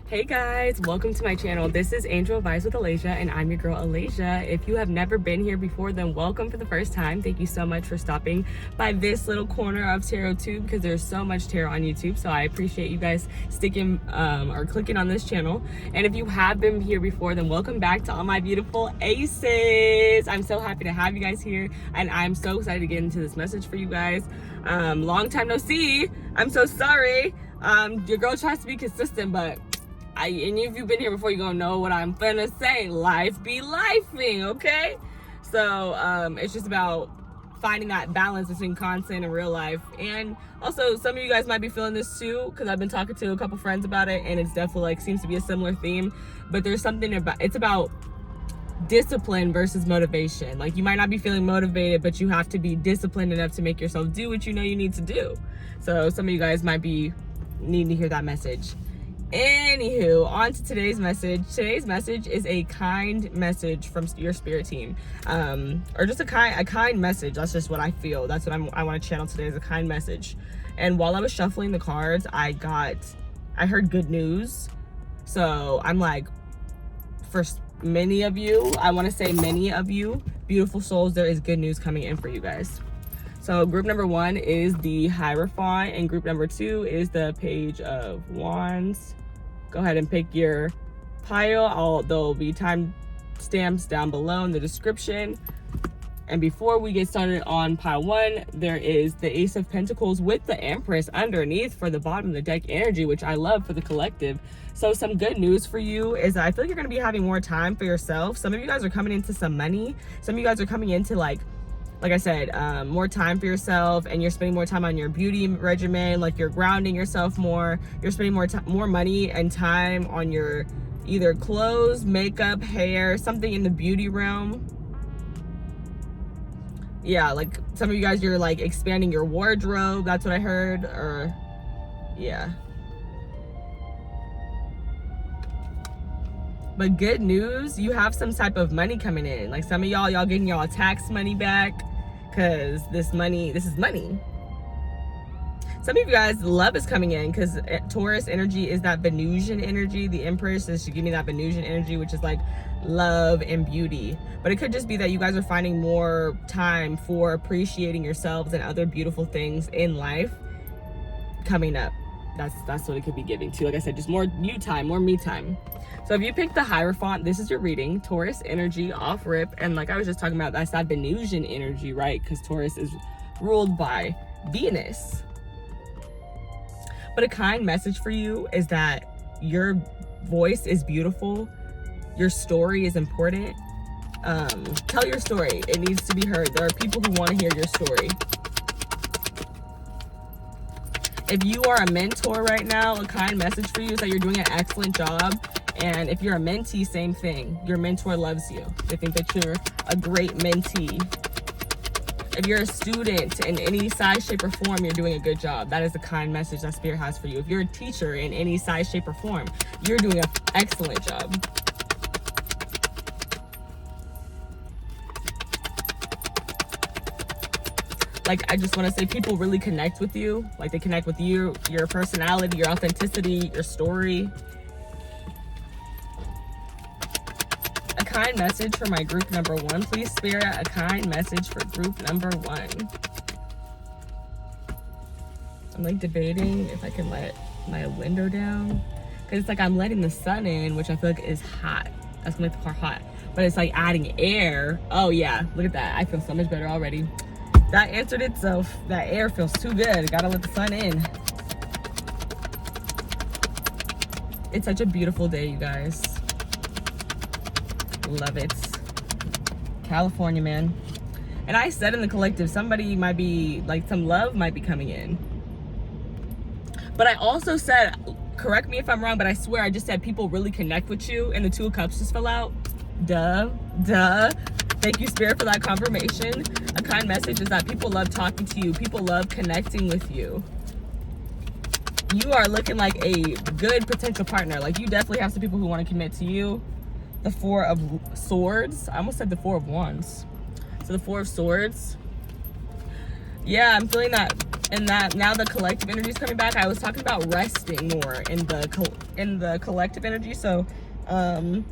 Hey guys, welcome to my channel. This is Angel Advice with Alaysia, and I'm your girl Alaysia. If you have never been here before, then welcome for the first time. Thank you so much for stopping by this little corner of tarot tube, because there's so much tarot on YouTube. So I appreciate you guys sticking or clicking on this channel. And if you have been here before, then welcome back to all my beautiful aces. I'm so happy to have you guys here, and I'm so excited to get into this message for you guys. Long time no see. I'm so sorry. Your girl tries to be consistent, but and if you've been here before, you're gonna know what I'm gonna say. Life be lifing, okay? So it's just about finding that balance between content and real life. And also, some of you guys might be feeling this too, because I've been talking to a couple friends about it, and it's definitely like seems to be a similar theme. But there's something about it's about discipline versus motivation. Like, you might not be feeling motivated, but you have to be disciplined enough to make yourself do what you know you need to do. So some of you guys might be needing to hear that message. Anywho, on to today's message. Today's message is a kind message from your spirit team, or just a kind message. That's just what I feel. That's what I want to channel today, is a kind message. And while I was shuffling the cards, I heard good news. So I'm like, for many of you, I want to say many of you, beautiful souls, there is good news coming in for you guys. So group number 1 is the Hierophant, and group number 2 is the Page of Wands. Go ahead and pick your pile. There'll be time stamps down below in the description. And before we get started on pile 1, there is the Ace of Pentacles with the Empress underneath for the bottom of the deck energy, which I love for the collective. So some good news for you is that I feel like you're going to be having more time for yourself. Some of you guys are coming into some money. Some of you guys are coming into like I said, more time for yourself, and you're spending more time on your beauty regimen. Like, you're grounding yourself more. You're spending more money and time on your either clothes, makeup, hair, something in the beauty realm. Yeah, like some of you guys, you're like expanding your wardrobe. That's what I heard. Or yeah. But good news, you have some type of money coming in. Like, some of y'all getting y'all tax money back, because this is money. Some of you guys, love is coming in, because Taurus energy is that Venusian energy. The Empress is giving that Venusian energy, which is like love and beauty. But it could just be that you guys are finding more time for appreciating yourselves and other beautiful things in life coming up. That's what it could be giving to. Like I said, just more you time, more me time. So if you pick the Hierophant, this is your reading. Taurus energy, off rip. And like I was just talking about, that's that Venusian energy, right? Because Taurus is ruled by Venus. But a kind message for you is that your voice is beautiful. Your story is important. Tell your story. It needs to be heard. There are people who want to hear your story. If you are a mentor right now, a kind message for you is that you're doing an excellent job. And if you're a mentee, same thing. Your mentor loves you. They think that you're a great mentee. If you're a student in any size, shape, or form, you're doing a good job. That is the kind message that Spirit has for you. If you're a teacher in any size, shape, or form, you're doing an excellent job. Like, I just want to say, people really connect with you. Like, they connect with you, your personality, your authenticity, your story. A kind message for my group number 1. Please, Spirit, a kind message for group number 1. I'm like debating if I can let my window down, because it's like I'm letting the sun in, which I feel like is hot. That's gonna make the car hot. But it's like adding air. Oh yeah, look at that. I feel so much better already. That answered itself. That air feels too good. Gotta let the sun in. It's such a beautiful day, you guys. Love it. California, man. And I said in the collective, somebody might be, like, some love might be coming in. But I also said, correct me if I'm wrong, but I swear I just said people really connect with you, and the 2 of Cups just fell out. Duh. Thank you, Spirit, for that confirmation. A kind message is that people love talking to you. People love connecting with you. You are looking like a good potential partner. Like, you definitely have some people who want to commit to you. The 4 of Swords. I almost said the 4 of Wands. So the 4 of Swords. Yeah, I'm feeling that And that now the collective energy is coming back. I was talking about resting more in the collective energy. So a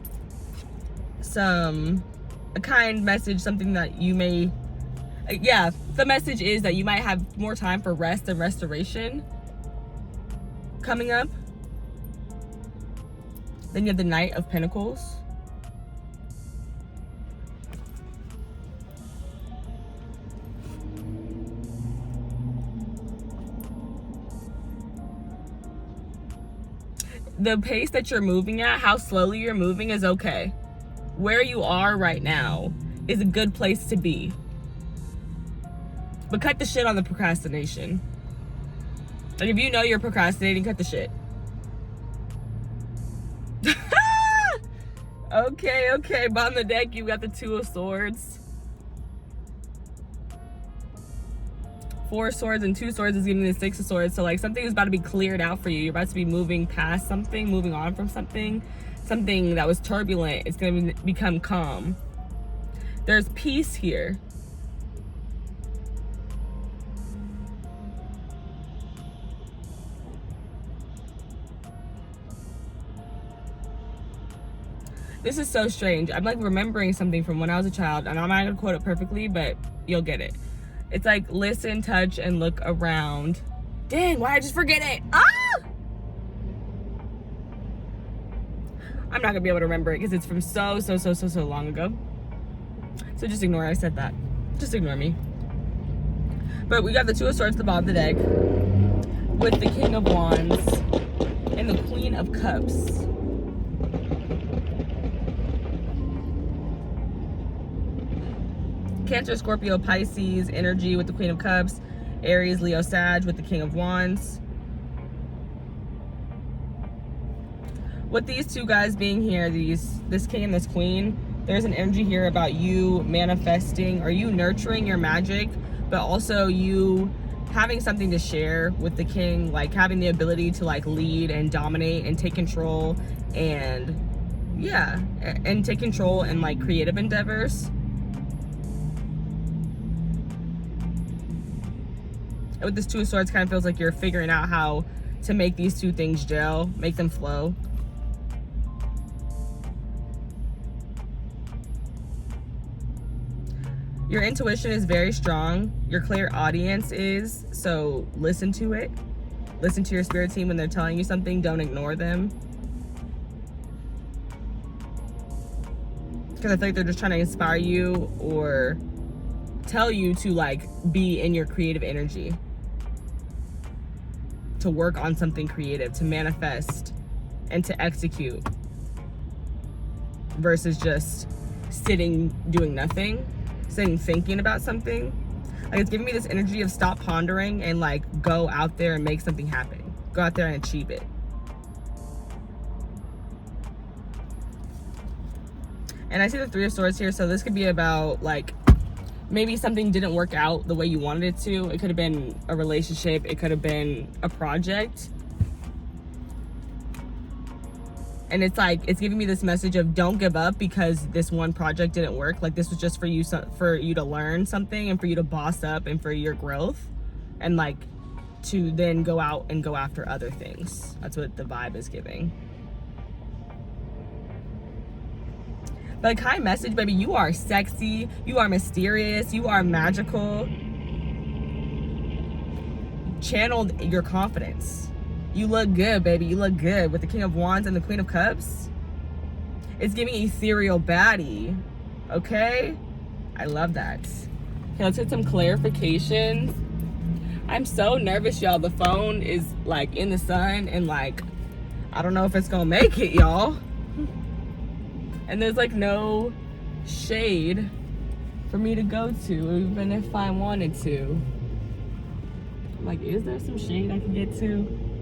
kind message, something that you may, yeah, the message is that you might have more time for rest and restoration coming up. Then you have the Knight of Pentacles. The pace that you're moving at, how slowly you're moving is okay. Where you are right now is a good place to be. But cut the shit on the procrastination. Like, if you know you're procrastinating, cut the shit. Okay. Bottom of the deck, you got the Two of Swords. 4 swords and 2 swords is giving me the 6 of swords. So like something is about to be cleared out for you. You're about to be moving past something, moving on from something that was turbulent. It's going to become calm. There's peace here. This is so strange. I'm like remembering something from when I was a child, and I'm not gonna quote it perfectly, but you'll get it. It's like, listen, touch, and look around. Dang, why did I just forget it? Ah! I'm not gonna be able to remember it because it's from so long ago. So just ignore I said that. Just ignore me. But we got the Two of Swords at the bottom of the deck with the King of Wands and the Queen of Cups. Cancer, Scorpio, Pisces energy with the Queen of Cups. Aries, Leo, Sag with the King of Wands. With these two guys being here, this king and this queen, there's an energy here about you manifesting or you nurturing your magic, but also you having something to share with the king, like having the ability to like lead and dominate and take control and yeah, and take control in like creative endeavors. With this Two of Swords, kind of feels like you're figuring out how to make these two things gel, make them flow. Your intuition is very strong. Your clairaudience is, so listen to it. Listen to your spirit team when they're telling you something. Don't ignore them. Because I feel like they're just trying to inspire you or tell you to like be in your creative energy, to work on something creative, to manifest and to execute, versus just sitting doing nothing, sitting thinking about something. Like, it's giving me this energy of stop pondering and like go out there and make something happen, go out there and achieve it. And I see the Three of Swords here, so this could be about like maybe something didn't work out the way you wanted it to. It could have been a relationship. It could have been a project. And it's like, it's giving me this message of don't give up because this one project didn't work. Like, this was just for you to learn something and for you to boss up and for your growth and like to then go out and go after other things. That's what the vibe is giving. But high message, baby, you are sexy, you are mysterious, you are magical. Channeled your confidence. You look good, baby, you look good. With the King of Wands and the Queen of Cups, it's giving ethereal baddie, okay? I love that. Okay, let's get some clarifications. I'm so nervous, y'all. The phone is like in the sun and like, I don't know if it's gonna make it, y'all. And there's like no shade for me to go to, even if I wanted to. Like, is there some shade I can get to?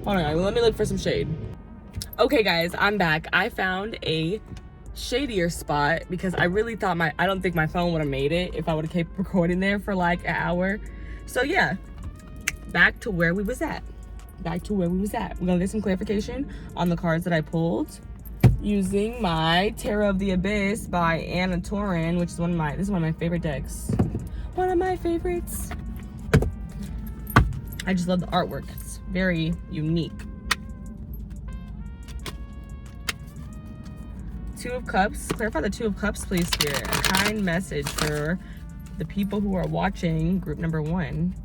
Hold on, let me look for some shade. Okay guys, I'm back. I found a shadier spot because I really thought I don't think my phone would have made it if I would have kept recording there for like an hour. So yeah, back to where we was at. We're gonna get some clarification on the cards that I pulled using my Tarot of the Abyss by Anna Torrin, which is this is one of my favorite decks. One of my favorites. I just love the artwork. It's very unique. Two of Cups. Clarify the Two of Cups, please, Spirit. A kind message for the people who are watching group number 1.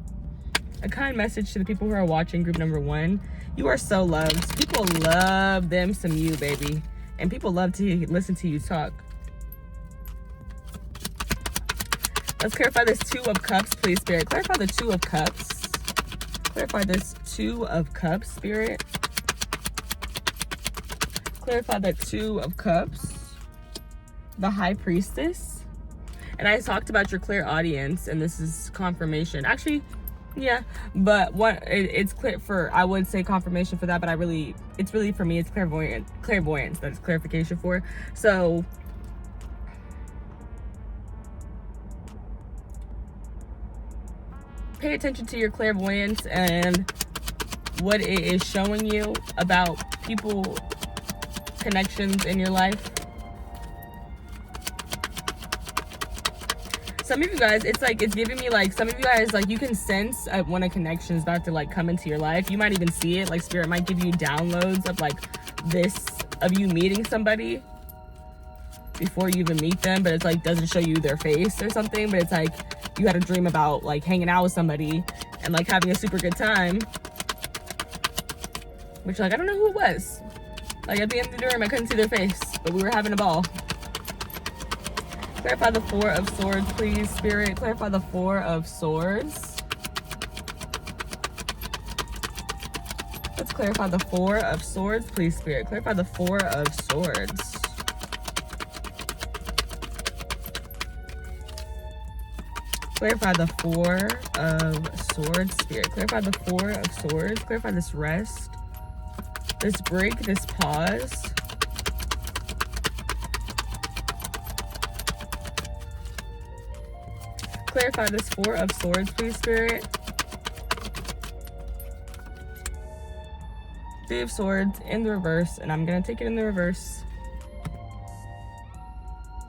A kind message to the people who are watching group number 1. You are so loved. People love them some you, baby. And people love to listen to you talk. Let's clarify this Two of Cups, please, Spirit. Clarify the Two of Cups. Clarify this Two of Cups, Spirit. Clarify the Two of Cups. The High Priestess. And I talked about your clear audience, and this is confirmation. Actually, yeah, but it's clear for, I would say confirmation for that, but it's really for me, it's clairvoyance that it's clarification for. So pay attention to your clairvoyance and what it is showing you about people, connections in your life. Some of you guys, it's like, it's giving me like, some of you guys, like, you can sense when a connection is about to like come into your life. You might even see it, like Spirit might give you downloads of like this, of you meeting somebody before you even meet them, but it's like, doesn't show you their face or something, but it's like, you had a dream about like hanging out with somebody and like having a super good time, which like, I don't know who it was. Like at the end of the dream, I couldn't see their face, but we were having a ball. Clarify the Four of Swords, please, Spirit. Clarify the Four of Swords. Let's clarify the Four of Swords, please, Spirit. Clarify the Four of Swords. Clarify the Four of Swords, Spirit. Clarify the Four of Swords. Clarify this rest, this break, this pause. Clarify this Four of Swords, please, Spirit. Three of Swords in the reverse, and I'm gonna take it in the reverse.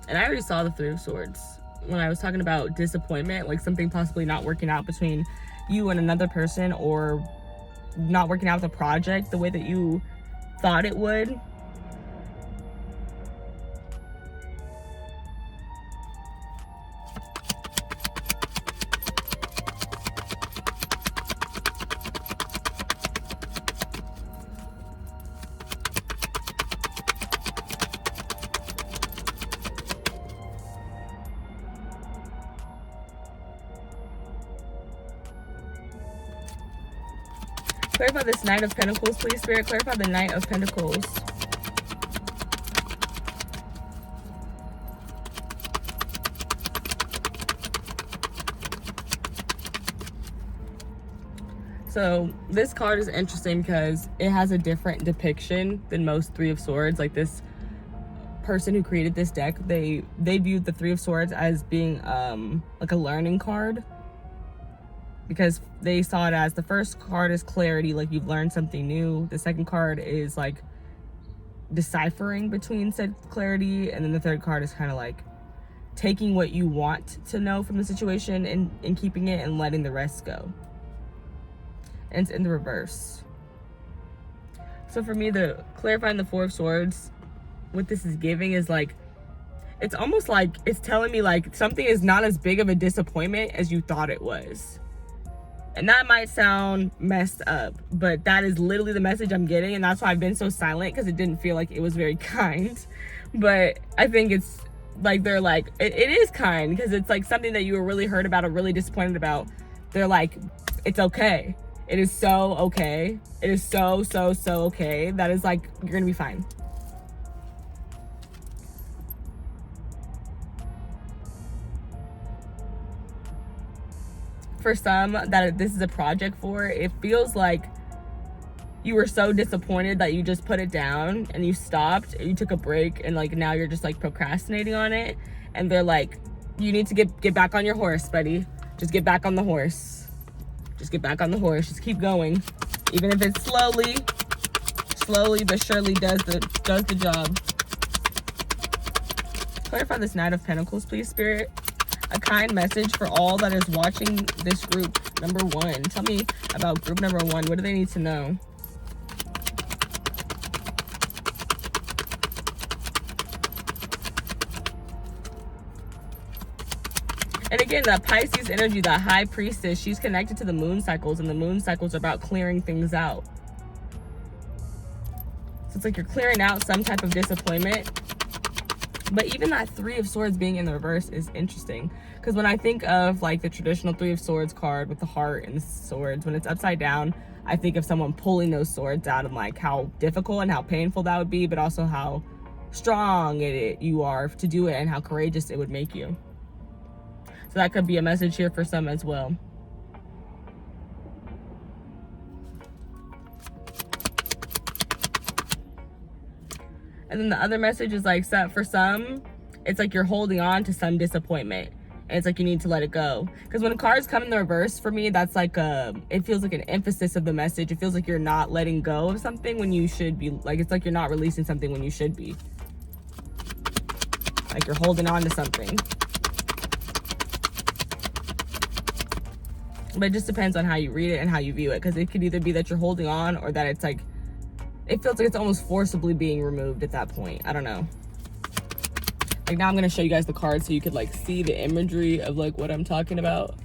And I already saw the Three of Swords when I was talking about disappointment, like something possibly not working out between you and another person, or not working out with a project the way that you thought it would. Clarify this Knight of Pentacles, please, Spirit. Clarify the Knight of Pentacles. So this card is interesting because it has a different depiction than most Three of Swords. Like this person who created this deck, they viewed the Three of Swords as being like a learning card, because they saw it as the first card is clarity, like you've learned something new. The second card is like deciphering between said clarity, and then the third card is kind of like taking what you want to know from the situation and keeping it and letting the rest go. And it's in the reverse. So for me, the clarifying the Four of Swords, what this is giving is like, it's almost like it's telling me like something is not as big of a disappointment as you thought it was. And that might sound messed up, but that is literally the message I'm getting, and that's why I've been so silent, because it didn't feel like it was very kind. But I think it's like, they're like, it is kind, because it's like something that you were really hurt about or really disappointed about. They're like, it's okay. It is so okay. It is so okay. That is like, you're gonna be fine. For some that this is a project for, it feels like you were so disappointed that you just put it down and you stopped and you took a break, and like now you're just like procrastinating on it, and they're like, you need to get back on your horse, buddy. Just get back on the horse. Just get back on the horse. Just keep going, even if it's slowly but surely does the job. Clarify this Knight of Pentacles, please, Spirit. a kind message for all that is watching this group number 1. Tell me about group number 1. What do they need to know? And again, that Pisces energy, that high priestess, she's connected to the moon cycles, and the moon cycles are about clearing things out. So it's like you're clearing out some type of disappointment. But even that 3 of Swords being in the reverse is interesting. Because when I think of like the traditional 3 of Swords card with the heart and the swords, when it's upside down, I think of someone pulling those swords out, and like how difficult and how painful that would be, but also how strong you are to do it and how courageous it would make you. So that could be a message here for some as well. And then the other message is like, for some, it's like you're holding on to some disappointment. And it's like you need to let it go. Because when cards come in the reverse, for me, that's like it feels like an emphasis of the message. It feels like you're not letting go of something when you should be. Like, it's like you're not releasing something when you should be. Like you're holding on to something. But it just depends on how you read it and how you view it. Because it could either be that you're holding on, or that it's like, it feels like it's almost forcibly being removed at that point. I don't know. Like now I'm going to show you guys the cards so you could like see the imagery of like what I'm talking about.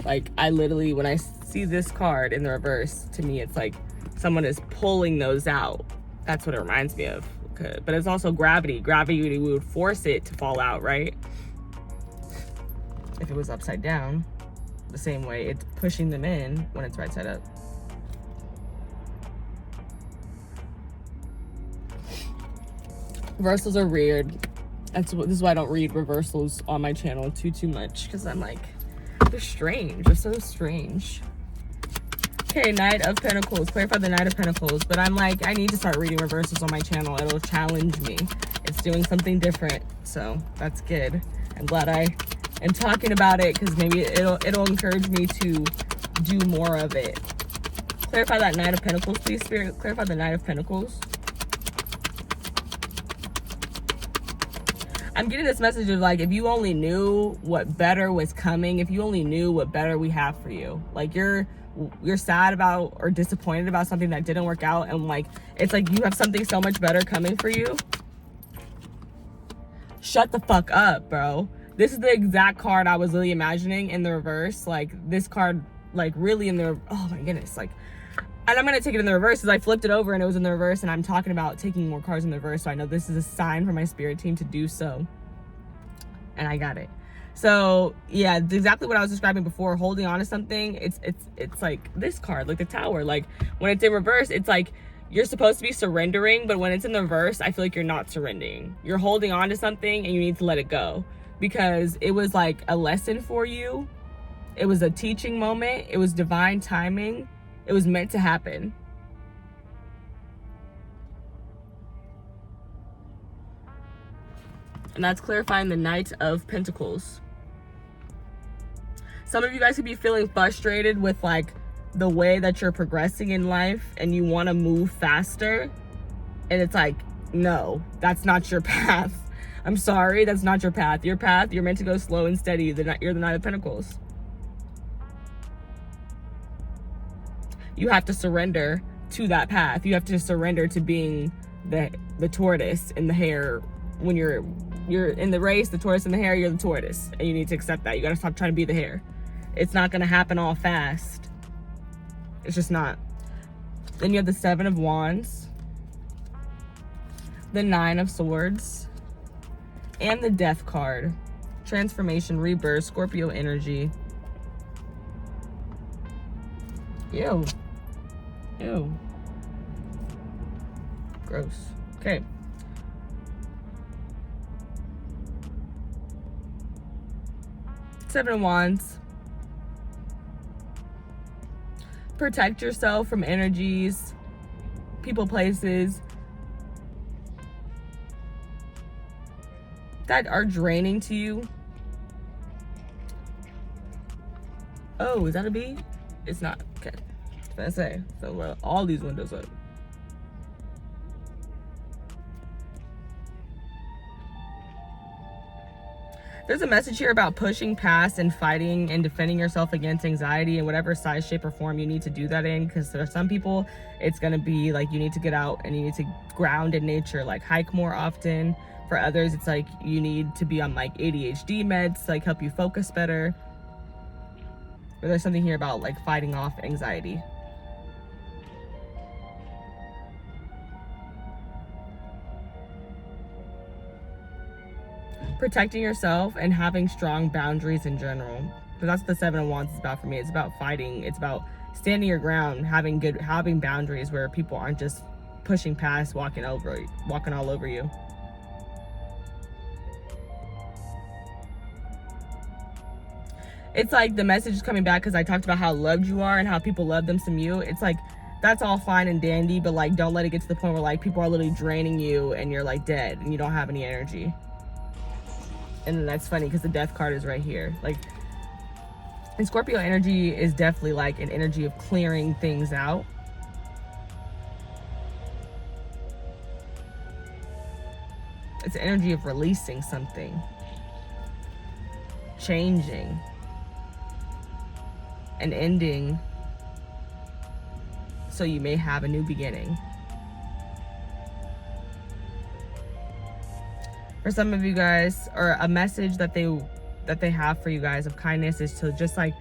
Like I literally, when I see this card in the reverse, to me it's like someone is pulling those out. That's what it reminds me of. Okay. But it's also gravity. Gravity would force it to fall out, right? If it was upside down. The same way it's pushing them in when it's right side up. Reversals are weird. This is why I don't read reversals on my channel too much, because I'm like, they're strange. They're so strange. Okay, Knight of Pentacles. Clarify the Knight of Pentacles. But I'm like, I need to start reading reversals on my channel. It'll challenge me. It's doing something different, so that's good. I'm glad I am talking about it, because maybe it'll encourage me to do more of it. Clarify that Knight of Pentacles, please, Spirit. Clarify the Knight of Pentacles. I'm getting this message of like, if you only knew what better was coming, if you only knew what better we have for you, like you're sad about or disappointed about something that didn't work out, and like it's like you have something so much better coming for you. Shut the fuck up, bro. This is the exact card I was really imagining in the reverse. Like this card, like really in the, oh my goodness, like, and I'm going to take it in the reverse because I flipped it over and it was in the reverse, and I'm talking about taking more cards in the reverse. So I know this is a sign for my spirit team to do so. And I got it. So yeah, exactly what I was describing before, holding on to something. It's like this card, like the Tower. Like when it's in reverse, it's like you're supposed to be surrendering, but when it's in the reverse, I feel like you're not surrendering. You're holding on to something and you need to let it go, because it was like a lesson for you. It was a teaching moment. It was divine timing. It was meant to happen. And that's clarifying the Knight of Pentacles. Some of you guys could be feeling frustrated with like the way that you're progressing in life, and you want to move faster. And it's like, no, that's not your path. I'm sorry, that's not your path. Your path, you're meant to go slow and steady. You're the Knight of Pentacles. You have to surrender to that path. You have to surrender to being the tortoise in the hare. When you're in the race, the tortoise in the hare, you're the tortoise. And you need to accept that. You got to stop trying to be the hare. It's not going to happen all fast. It's just not. Then you have the 7 of Wands, the 9 of Swords, and the Death card. Transformation, rebirth, Scorpio energy. Ew. Ew. Gross. Okay. Seven of Wands. Protect yourself from energies, people, places that are draining to you. Oh, is that a B? It's not. Okay. What did I say? So all these windows up. There's a message here about pushing past and fighting and defending yourself against anxiety in whatever size, shape, or form you need to do that in. Because there are some people, it's going to be like you need to get out and you need to ground in nature, like hike more often. For others, it's like you need to be on like ADHD meds to like help you focus better. But there's something here about like fighting off anxiety. Protecting yourself and having strong boundaries in general. So that's what the Seven of Wands is about for me. It's about fighting. It's about standing your ground, having boundaries where people aren't just pushing past, walking all over you. It's like the message is coming back because I talked about how loved you are and how people love them some you. It's like that's all fine and dandy, but like don't let it get to the point where like people are literally draining you and you're like dead and you don't have any energy. And then that's funny because the Death card is right here. Like, and Scorpio energy is definitely like an energy of clearing things out. It's an energy of releasing something, changing, and ending, so you may have a new beginning. For some of you guys, or a message that they have for you guys of kindness is to just like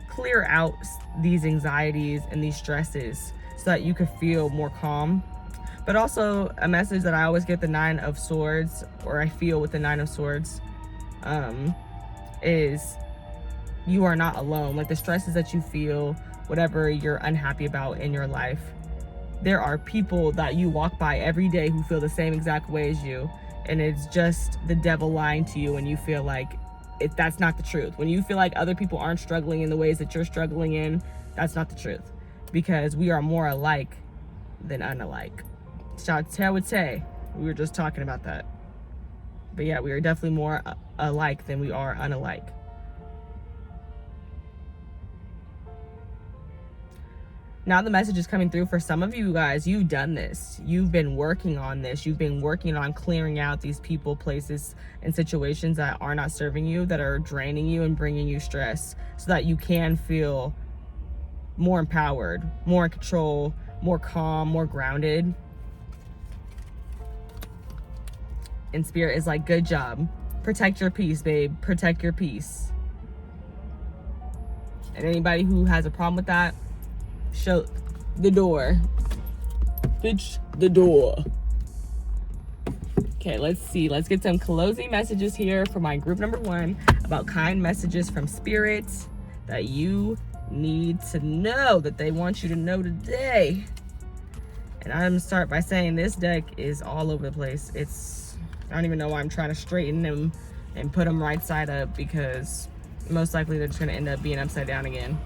clear out these anxieties and these stresses so that you could feel more calm. But also a message that I always get the Nine of Swords, or I feel with the Nine of Swords, is you are not alone. Like the stresses that you feel, whatever you're unhappy about in your life, there are people that you walk by every day who feel the same exact way as you. And it's just the devil lying to you when you feel like that's not the truth. When you feel like other people aren't struggling in the ways that you're struggling in, that's not the truth. Because we are more alike than unalike. I would say, we were just talking about that. But yeah, we are definitely more alike than we are unalike. Now the message is coming through for some of you guys. You've done this. You've been working on this. You've been working on clearing out these people, places, and situations that are not serving you, that are draining you and bringing you stress, so that you can feel more empowered, more in control, more calm, more grounded. And Spirit is like, good job. Protect your peace, babe. Protect your peace. And anybody who has a problem with that, show the door. Bitch, the door. Okay, let's see. Let's get some closing messages here for my group number 1 about kind messages from Spirit that you need to know, that they want you to know today. And I'm gonna start by saying this deck is all over the place. I don't even know why I'm trying to straighten them and put them right side up, because most likely they're just gonna end up being upside down again.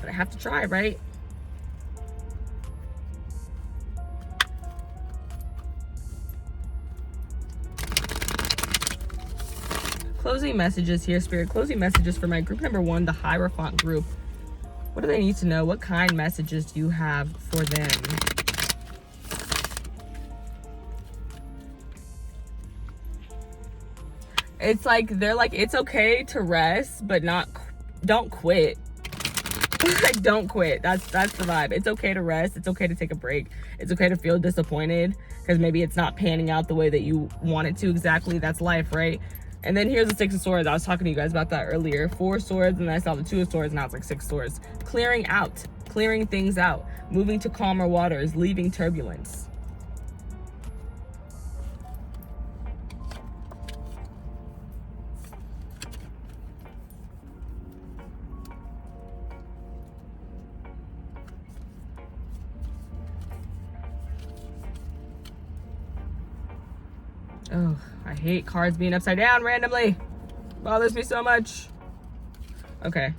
But I have to try, right? Closing messages here, Spirit. Closing messages for my group number 1, the Hierophant group. What do they need to know? What kind messages do you have for them? It's like, they're like, it's okay to rest, but don't quit. Like, don't quit. That's the vibe. It's okay to rest. It's okay to take a break. It's okay to feel disappointed because maybe it's not panning out the way that you want it to exactly. That's life, right? And then here's the 6 of Swords. I was talking to you guys about that earlier. 4 swords, and then I saw the 2 of Swords. Now it's like 6 swords. Clearing out. Clearing things out. Moving to calmer waters. Leaving turbulence. Oh, I hate cards being upside down randomly. Bothers me so much. Okay.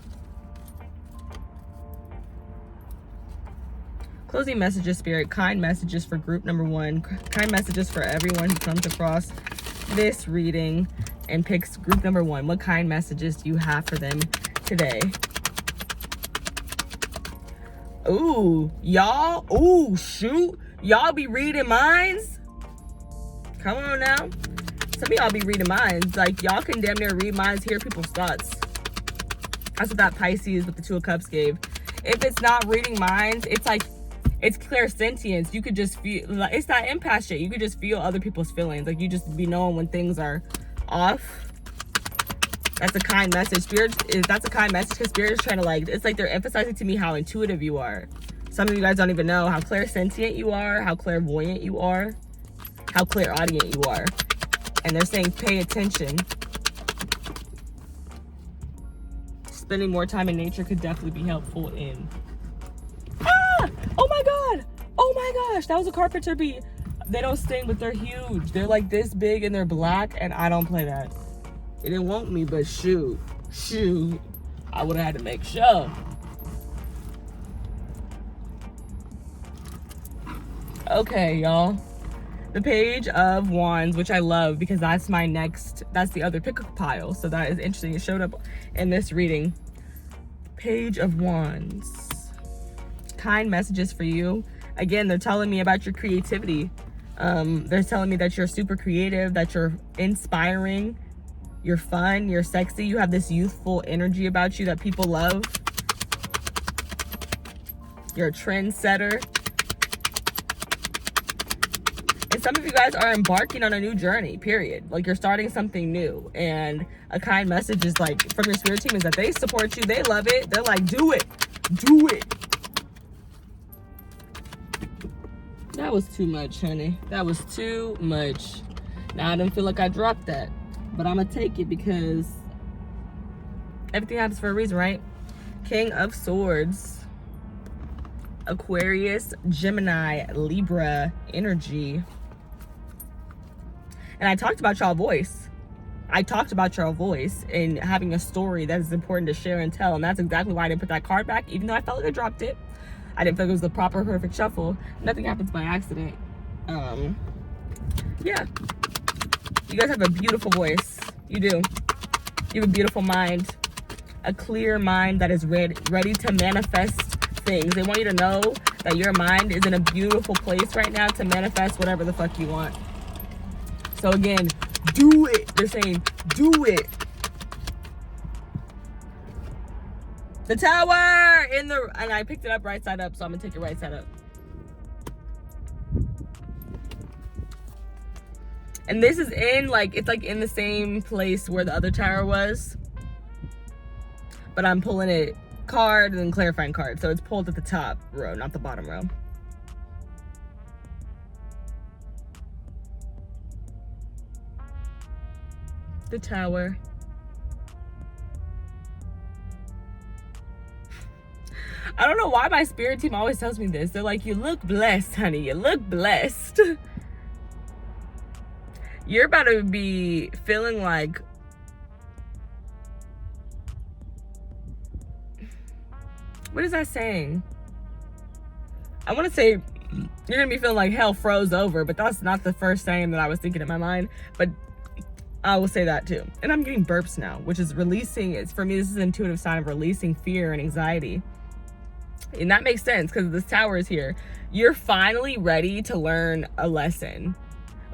Closing messages, Spirit. Kind messages for group number 1. Kind messages for everyone who comes across this reading and picks group number 1. What kind messages do you have for them today? Ooh, y'all. Ooh, shoot. Y'all be reading minds? Come on now. Some of y'all be reading minds. Like, y'all can damn near read minds, hear people's thoughts. That's what that Pisces with the Two of Cups gave. If it's not reading minds, it's like, it's clairsentience. You could just feel, it's that empath shit. You could just feel other people's feelings. Like, you just be knowing when things are off. That's a kind message. That's a kind message because Spirit is trying to, like, it's like they're emphasizing to me how intuitive you are. Some of you guys don't even know how clairsentient you are, how clairvoyant you are, how clairaudient you are. And they're saying pay attention. Spending more time in nature could definitely be helpful in... Ah! Oh my god! Oh my gosh! That was a carpenter bee. They don't sting, but they're huge. They're like this big and they're black, and I don't play that. It didn't want me, but shoot. I would have had to make sure. Okay, y'all. The Page of Wands, which I love because that's my next, that's the other pick pile. So that is interesting. It showed up in this reading. Page of Wands. Kind messages for you. Again, they're telling me about your creativity. They're telling me that you're super creative, that you're inspiring, you're fun, you're sexy, you have this youthful energy about you that people love. You're a trendsetter. And some of you guys are embarking on a new journey, period. Like, you're starting something new. And a kind message is, like, from your spirit team is that they support you. They love it. They're like, do it. Do it. That was too much, honey. That was too much. Now, I don't feel like I dropped that. But I'm going to take it because everything happens for a reason, right? King of Swords. Aquarius, Gemini, Libra energy. And I talked about y'all voice. I talked about your voice and having a story that is important to share and tell. And that's exactly why I didn't put that card back, even though I felt like I dropped it. I didn't feel like it was the proper, perfect shuffle. Nothing happens by accident. Yeah. You guys have a beautiful voice. You do. You have a beautiful mind. A clear mind that is ready to manifest things. They want you to know that your mind is in a beautiful place right now to manifest whatever the fuck you want. So again, do it. They're saying, do it. The Tower in the, and I picked it up right side up, so I'm gonna take it right side up. And this is in, like, it's like in the same place where the other Tower was. But I'm pulling it card and then clarifying card. So it's pulled at the top row, not the bottom row. The Tower. I don't know why my spirit team always tells me this. They're like, you look blessed, honey. You look blessed. You're about to be feeling like, what is that saying? I want to say you're going to be feeling like hell froze over, but that's not the first saying that I was thinking in my mind. But I will say that too. And I'm getting burps now, which is releasing. It's, for me, this is an intuitive sign of releasing fear and anxiety. And that makes sense because this Tower is here. You're finally ready to learn a lesson.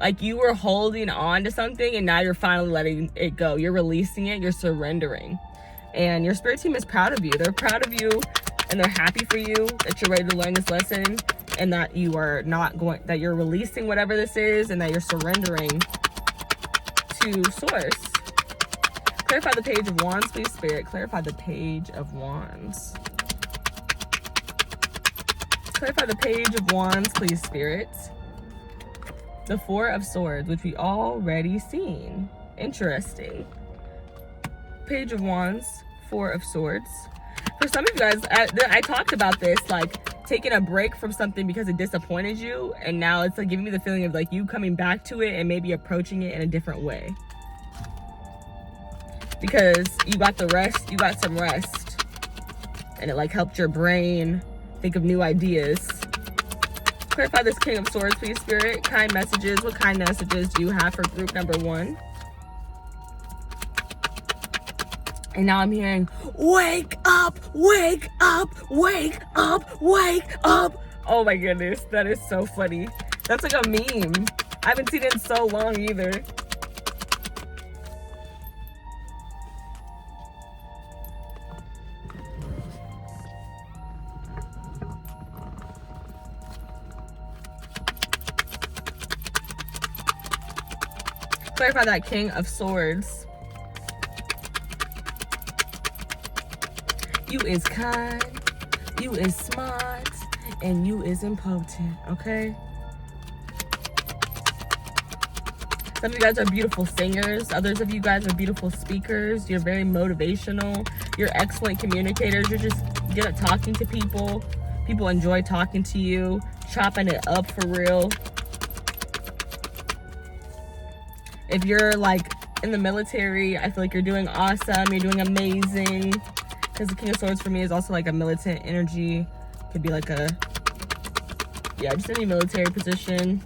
Like, you were holding on to something and now you're finally letting it go. You're releasing it. You're surrendering. And your spirit team is proud of you. They're proud of you and they're happy for you that you're ready to learn this lesson and that you are not going, that you're releasing whatever this is and that you're surrendering to source. Clarify the Page of Wands, please, Spirit. Clarify the Page of Wands. Clarify the Page of Wands, please, Spirit. The Four of Swords, which we already seen. Interesting. Page of Wands, Four of Swords. For some of you guys, I talked about this, like taking a break from something because it disappointed you, and now it's like giving me the feeling of like you coming back to it and maybe approaching it in a different way. Because you got the rest, you got some rest, and it like helped your brain think of new ideas. Clarify this King of Swords, please, Spirit. Kind messages. What kind messages do you have for group number 1? And now I'm hearing, wake up, wake up, wake up, wake up. Oh my goodness, that is so funny. That's like a meme. I haven't seen it in so long either. Clarify that King of Swords. You is kind, you is smart, and you is impotent, okay? Some of you guys are beautiful singers. Others of you guys are beautiful speakers. You're very motivational. You're excellent communicators. You're just good at talking to people. People enjoy talking to you, chopping it up for real. If you're like in the military, I feel like you're doing awesome. You're doing amazing. Because the King of Swords for me is also like a militant energy. Could be like a, yeah, just any military position.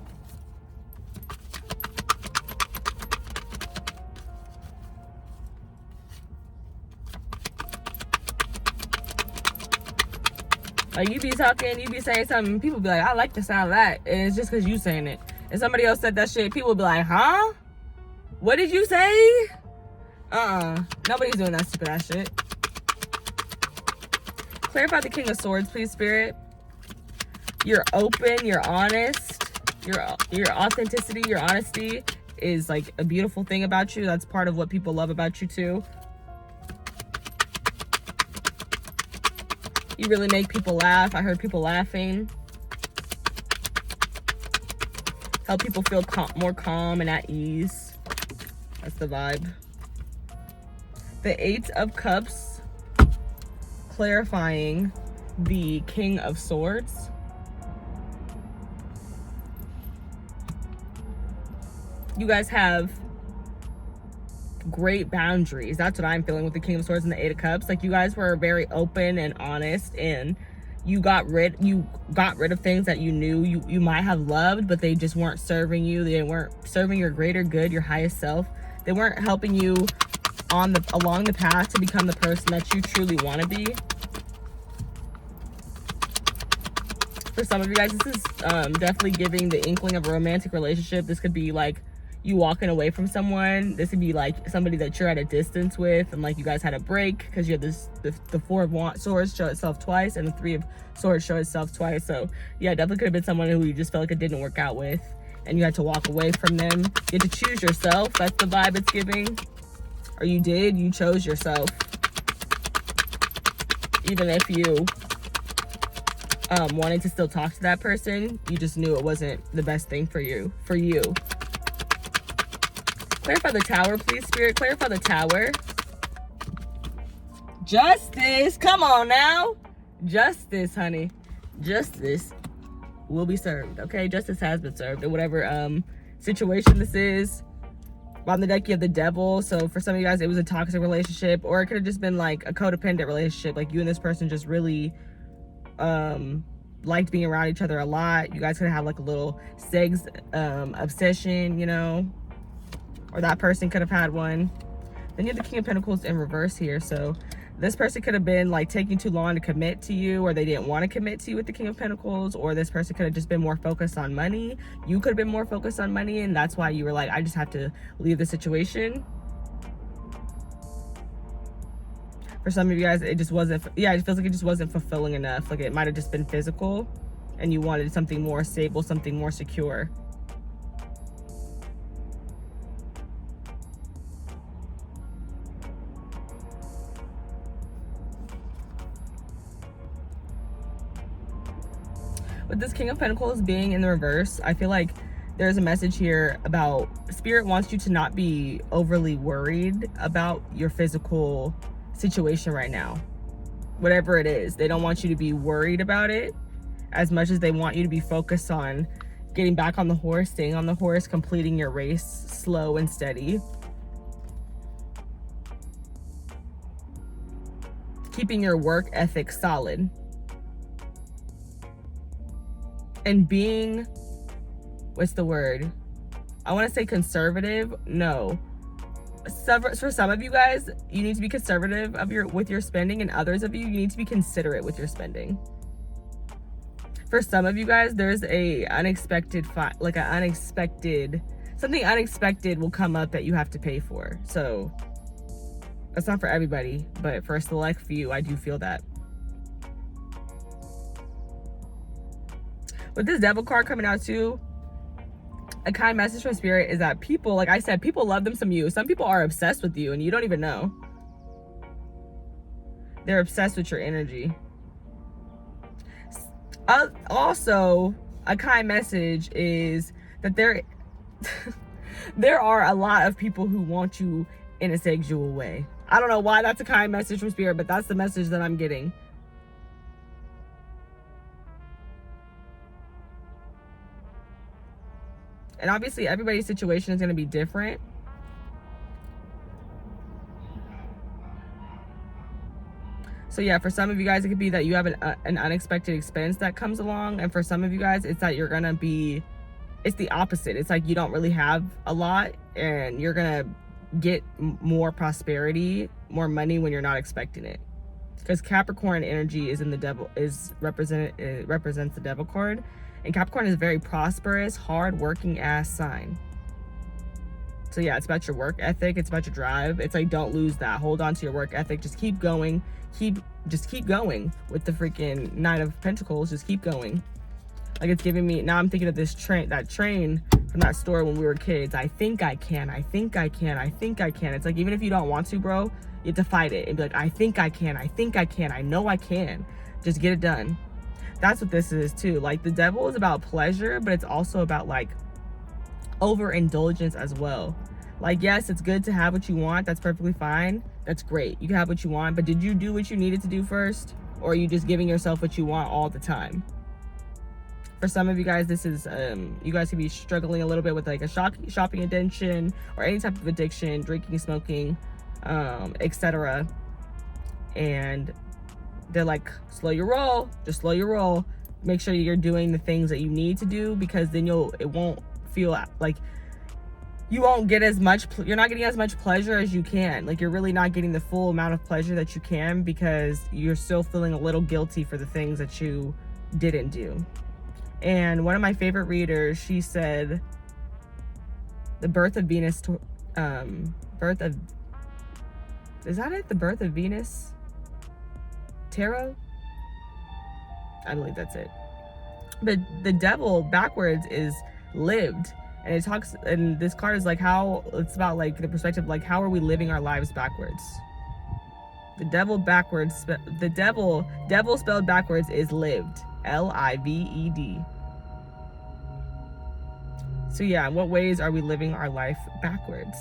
Like, you be talking, you be saying something, people be like, I like the sound of that. And it's just because you saying it. If somebody else said that shit, people be like, huh? What did you say? Nobody's doing that stupid ass shit. Clarify the King of Swords, please, Spirit. You're open, you're honest. Your authenticity, your honesty is like a beautiful thing about you. That's part of what people love about you too. You really make people laugh. I heard people laughing. Help people feel more calm and at ease. That's the vibe. The Eight of Cups, clarifying the King of Swords. You guys have great boundaries. That's what I'm feeling with the King of Swords and the Eight of Cups. Like, you guys were very open and honest, and you got rid of things that you knew you might have loved, but they just weren't serving you. They weren't serving your greater good, your highest self. They weren't helping you along the path to become the person that you truly want to be. For some of you guys, this is definitely giving the inkling of a romantic relationship. This could be like you walking away from someone. This could be like somebody that you're at a distance with, and like you guys had a break because you had the Four of Swords show itself twice, and the Three of Swords show itself twice. So yeah, definitely could have been someone who you just felt like it didn't work out with, and you had to walk away from them. You had to choose yourself. That's the vibe it's giving. Or you chose yourself. Even if you wanted to still talk to that person, you just knew it wasn't the best thing for you. Clarify the Tower, please, Spirit. Clarify the Tower. Justice. Come on now. Justice, honey. Justice will be served, okay? Justice has been served in whatever situation this is. On the deck, you have the Devil. So for some of you guys, it was a toxic relationship, or it could have just been like a codependent relationship. Like, you and this person just really liked being around each other a lot. You guys could have like a little sex obsession, you know, or that person could have had one. Then you have the King of Pentacles in reverse here. So this person could have been like taking too long to commit to you, or they didn't want to commit to you with the King of Pentacles, or this person could have just been more focused on money. You could have been more focused on money, and that's why you were like, I just have to leave the situation. For some of you guys, it just wasn't, yeah, it feels like it just wasn't fulfilling enough. Like, it might have just been physical, and you wanted something more stable, something more secure. With this King of Pentacles being in the reverse, I feel like there's a message here about Spirit wants you to not be overly worried about your physical situation right now. Whatever it is, they don't want you to be worried about it as much as they want you to be focused on getting back on the horse, staying on the horse, completing your race slow and steady. Keeping your work ethic solid. And being, what's the word? I want to say conservative. No. For some of you guys, you need to be conservative with your spending, and others of you need to be considerate with your spending. For some of you guys, there's something unexpected will come up that you have to pay for. So that's not for everybody, but for a select few, I do feel that. With this Devil card coming out too, A kind message from spirit is that people, like I said, people love them some you. Some people are obsessed with you and you don't even know. They're obsessed with your energy. Also, a kind message is that there are a lot of people who want you in a sexual way. I don't know why that's a kind message from spirit, but that's the message that I'm getting. And obviously everybody's situation is going to be different. So yeah, for some of you guys, it could be that you have an unexpected expense that comes along. And for some of you guys, it's that you're going to be, it's the opposite. It's like you don't really have a lot and you're going to get more prosperity, more money when you're not expecting it. Because Capricorn energy is in the devil, it represents the devil card. And Capricorn is a very prosperous, hard-working ass sign. So yeah, it's about your work ethic. It's about your drive. It's like, don't lose that. Hold on to your work ethic. Just keep going. Just keep going with the freaking Nine of Pentacles. Just keep going. Like, it's giving me, now I'm thinking of this train from that store when we were kids. I think I can. I think I can. I think I can. It's like, even if you don't want to, bro, you have to fight it and be like, I think I can. I think I can. I know I can. Just get it done. That's what this is too. Like, the devil is about pleasure, but it's also about like overindulgence as well. Like, yes, it's good to have what you want. That's perfectly fine. That's great. You can have what you want, but did you do what you needed to do first? Or are you just giving yourself what you want all the time? For some of you guys, this is, you guys could be struggling a little bit with like a shopping addiction or any type of addiction, drinking, smoking, etc. And they're like, slow your roll, just slow your roll. Make sure you're doing the things that you need to do, because then it won't feel like you won't get as much, you're not getting as much pleasure as you can. Like, you're really not getting the full amount of pleasure that you can, because you're still feeling a little guilty for the things that you didn't do. And one of my favorite readers, she said, the birth of Venus, is that it? The birth of Venus tarot? I believe that's it. But the devil backwards is lived. And it talks, and this card is like how, it's about like the perspective, like how are we living our lives backwards? The devil backwards, the devil spelled backwards is lived. Lived. So yeah, in what ways are we living our life backwards?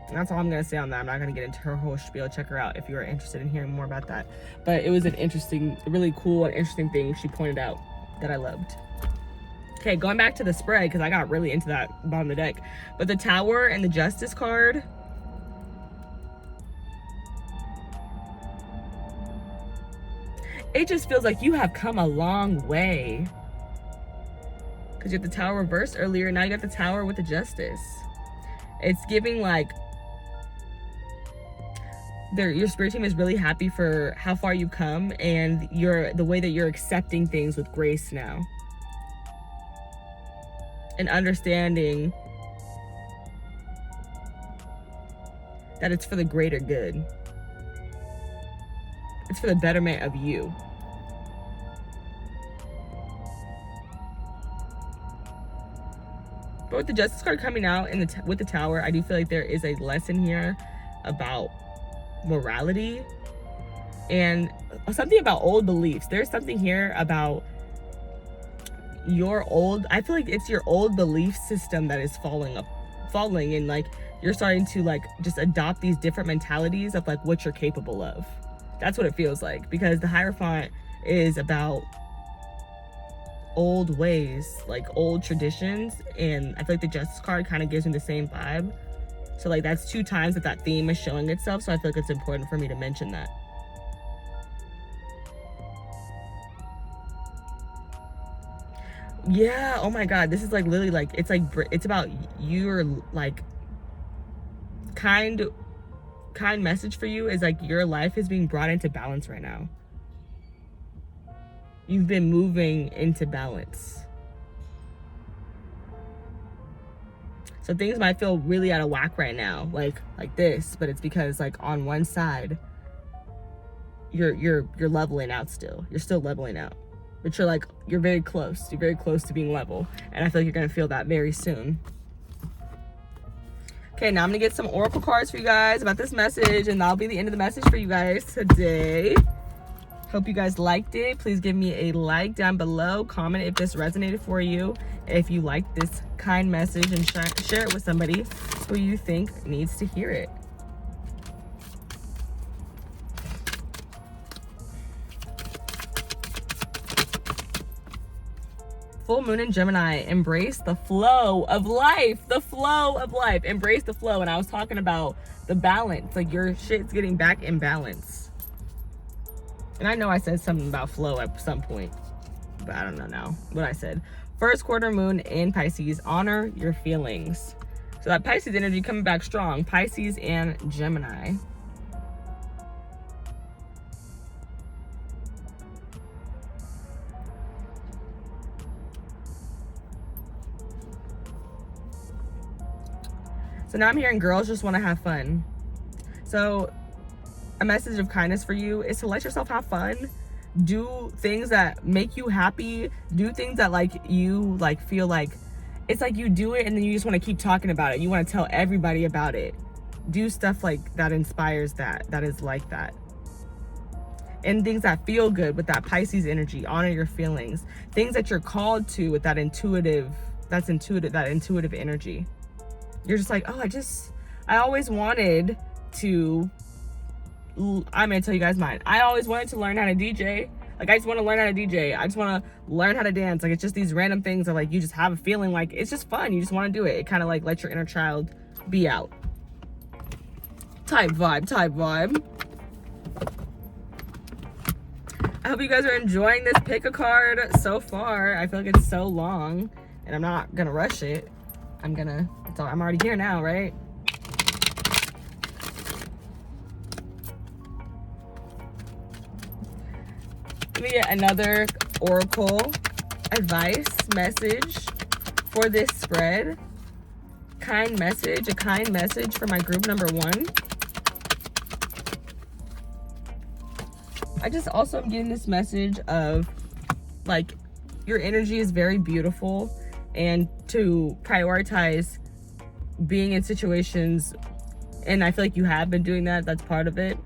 And that's all I'm going to say on that. I'm not going to get into her whole spiel. Check her out if you are interested in hearing more about that. But it was an interesting, really cool and interesting thing she pointed out that I loved. Okay, going back to the spread, because I got really into that bottom of the deck. But the Tower and the Justice card, it just feels like you have come a long way. Because you have the Tower reversed earlier, now you got the Tower with the Justice. It's giving like, your spirit team is really happy for how far you've come and the way that you're accepting things with grace now. And understanding that it's for the greater good. It's for the betterment of you. But with the Justice card coming out with the Tower, I do feel like there is a lesson here about morality and something about old beliefs. There's something here about I feel like it's your old belief system that is falling, and like you're starting to like just adopt these different mentalities of like what you're capable of. That's what it feels like, because the Hierophant is about old ways, like old traditions, and I feel like the Justice card kind of gives me the same vibe. So like that's 2 times that theme is showing itself, so I feel like it's important for me to mention that. Yeah, oh my god, this is like literally like, it's about your like kind message for you is like your life is being brought into balance right now. You've been moving into balance. So things might feel really out of whack right now, like this, but it's because like on one side, you're leveling out still. You're still leveling out. but you're very close. You're very close to being level. And I feel like you're going to feel that very soon. Okay, now I'm going to get some oracle cards for you guys about this message, and that'll be the end of the message for you guys today. Hope you guys liked it. Please give me a like down below. Comment if this resonated for you. If you like this kind message, and share it with somebody who you think needs to hear it. Full moon in Gemini. Embrace the flow of life. The flow of life. Embrace the flow. And I was talking about the balance. Like, your shit's getting back in balance. And I know I said something about flow at some point, but I don't know now what I said. First quarter moon in Pisces. Honor your feelings. So that Pisces energy coming back strong. Pisces and Gemini. So now I'm hearing girls just want to have fun. So a message of kindness for you is to let yourself have fun. Do things that make you happy. Do things that you feel like it's like you do it and then you just want to keep talking about it. You want to tell everybody about it. Do stuff that inspires that is like that. And things that feel good with that Pisces energy. Honor your feelings. Things that you're called to with that intuitive energy. You're just like, oh, I always wanted to, I'm gonna tell you guys mine. I always wanted to learn how to DJ. I just want to learn how to DJ. I just want to learn how to dance. It's just these random things that you just have a feeling like it's just fun. You just want to do it. It kind of let your inner child be out. Type vibe. I hope you guys are enjoying this pick a card so far. I feel like it's so long and I'm not gonna rush it. I'm already here now, right? Let me get another oracle advice message for this spread. A kind message for my group number 1. I just also am getting this message of your energy is very beautiful, and to prioritize being in situations, and I feel like you have been doing that. That's part of it.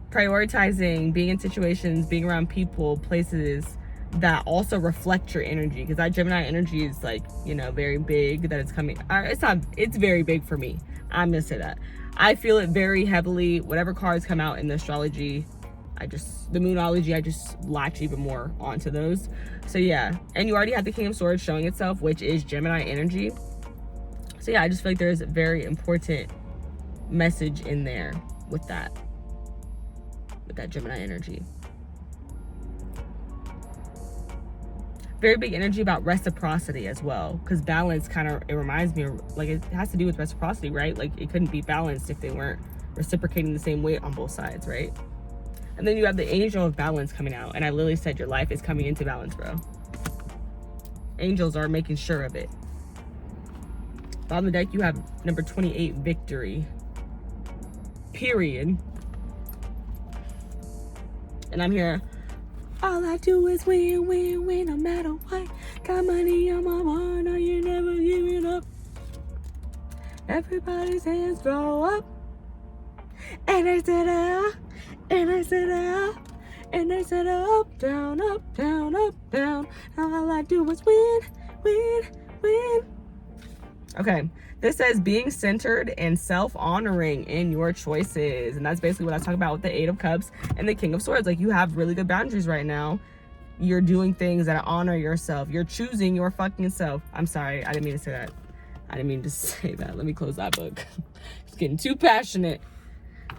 Prioritizing being in situations, being around people, places that also reflect your energy, because that Gemini energy is very big, that it's coming. It's very big for me. I'm gonna say that. I feel it very heavily. Whatever cards come out in the astrology, the Moonology, I just latch even more onto those. So yeah, and you already have the King of Swords showing itself, which is Gemini energy. So yeah, I just feel like there's a very important message in there with that Gemini energy. Very big energy about reciprocity as well, because balance it reminds me of it has to do with reciprocity, right? It couldn't be balanced if they weren't reciprocating the same weight on both sides, right? And then you have the Angel of Balance coming out, and I literally said your life is coming into balance, bro. Angels are making sure of it. On the deck, you have number 28, Victory. Period. And I'm here. All I do is win, win, win, no matter what. Got money on my mind, I ain't never giving up. Everybody's hands go up. And I said, and I said, and I said, up, down, up, down, up, down. All I do is win, win, win. Okay, this says being centered and self-honoring in your choices. And that's basically what I was talking about with the 8 of Cups and the King of Swords. You have really good boundaries right now. You're doing things that honor yourself. You're choosing your fucking self. I'm sorry, I didn't mean to say that. Let me close that book. It's getting too passionate.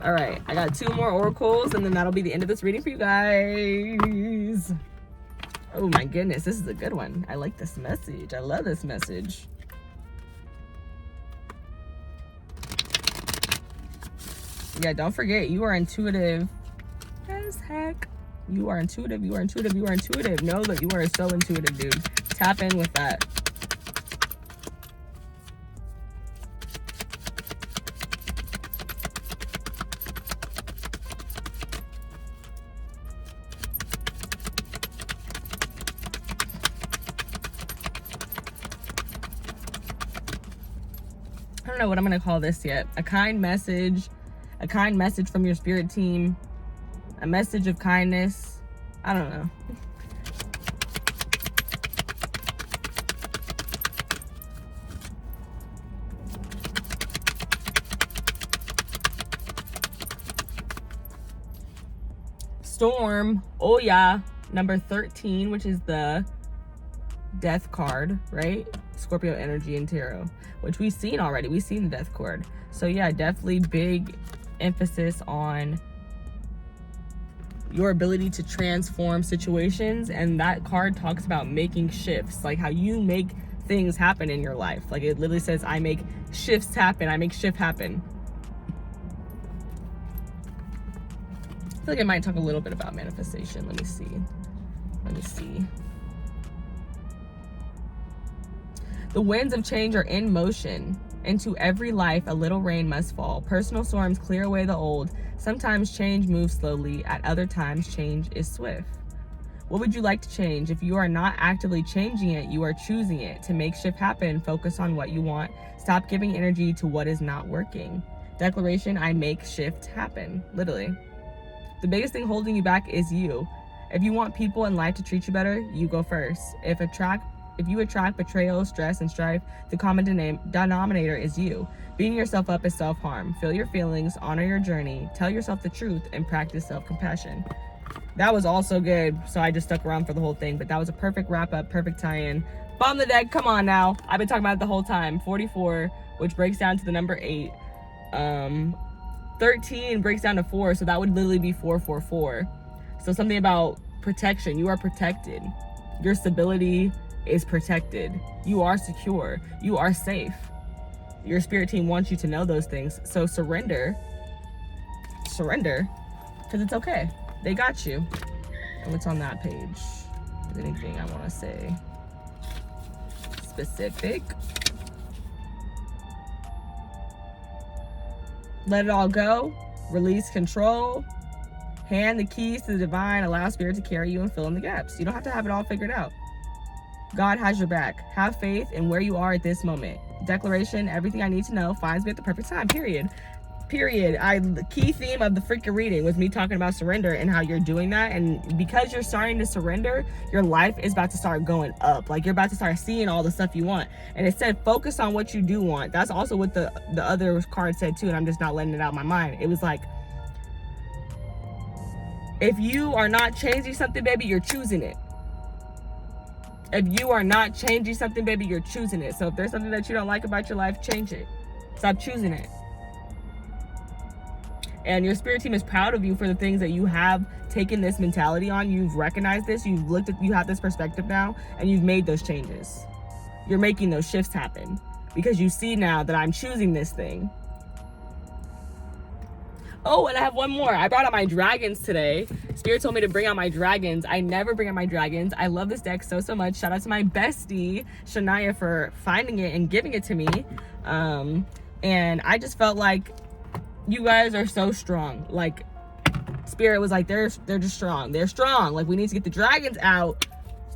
All right, I got 2 more oracles, and then that'll be the end of this reading for you guys. Oh my goodness, this is a good one. I like this message. I love this message. Yeah, don't forget, you are intuitive as heck. You are intuitive. Know that you are so intuitive, dude. Tap in with that. I don't know what I'm gonna call this yet. A kind message from your spirit team, a message of kindness. I don't know. Storm, oh yeah, number 13, which is the death card, right? Scorpio energy and tarot, which we've seen already. We've seen the death card. So yeah, definitely big emphasis on your ability to transform situations. And that card talks about making shifts, like how you make things happen in your life. Like it literally says, I make shifts happen. I make shift happen. I feel like I might talk a little bit about manifestation. Let me see. The winds of change are in motion. Into every life, a little rain must fall. Personal storms clear away the old. Sometimes change moves slowly. At other times, change is swift. What would you like to change? If you are not actively changing it, you are choosing it. To make shift happen, focus on what you want. Stop giving energy to what is not working. Declaration, I make shift happen. Literally. The biggest thing holding you back is you. If you want people in life to treat you better, you go first. If you attract betrayal, stress, and strife, the common denominator is you. Beating yourself up is self-harm. Feel your feelings, honor your journey, tell yourself the truth, and practice self-compassion. That was all so good, so I just stuck around for the whole thing, but that was a perfect wrap-up, perfect tie-in. Bomb the deck, come on now. I've been talking about it the whole time. 44, which breaks down to the number 8. 13 breaks down to 4, so that would literally be 444. So something about protection. You are protected. Your stability is protected. You are secure. You are safe. Your spirit team wants you to know those things. So surrender, because it's okay. They got you. And what's on that page? Is there anything I want to say specific? Let it all go. Release control. Hand the keys to the divine. Allow spirit to carry you and fill in the gaps. You don't have to have it all figured out. God has your back. Have faith in where you are at this moment. Declaration, everything I need to know finds me at the perfect time. Period. The key theme of the freaking reading was me talking about surrender and how you're doing that. And because you're starting to surrender, your life is about to start going up. Like you're about to start seeing all the stuff you want. And it said, focus on what you do want. That's also what the other card said too. And I'm just not letting it out of my mind. It was like, if you are not changing something, baby, you're choosing it. If you are not changing something, baby, you're choosing it. So if there's something that you don't like about your life, change it. Stop choosing it. And your spirit team is proud of you for the things that you have taken this mentality on. You've recognized this. You have this perspective now, and you've made those changes. You're making those shifts happen because you see now that I'm choosing this thing. Oh, and I have one more. I brought out my dragons today. Spirit told me to bring out my dragons. I never bring out my dragons. I love this deck so much. Shout out to my bestie, Shania, for finding it and giving it to me. And I just felt like you guys are so strong. Like, Spirit was like, they're just strong. They're strong. Like, we need to get the dragons out.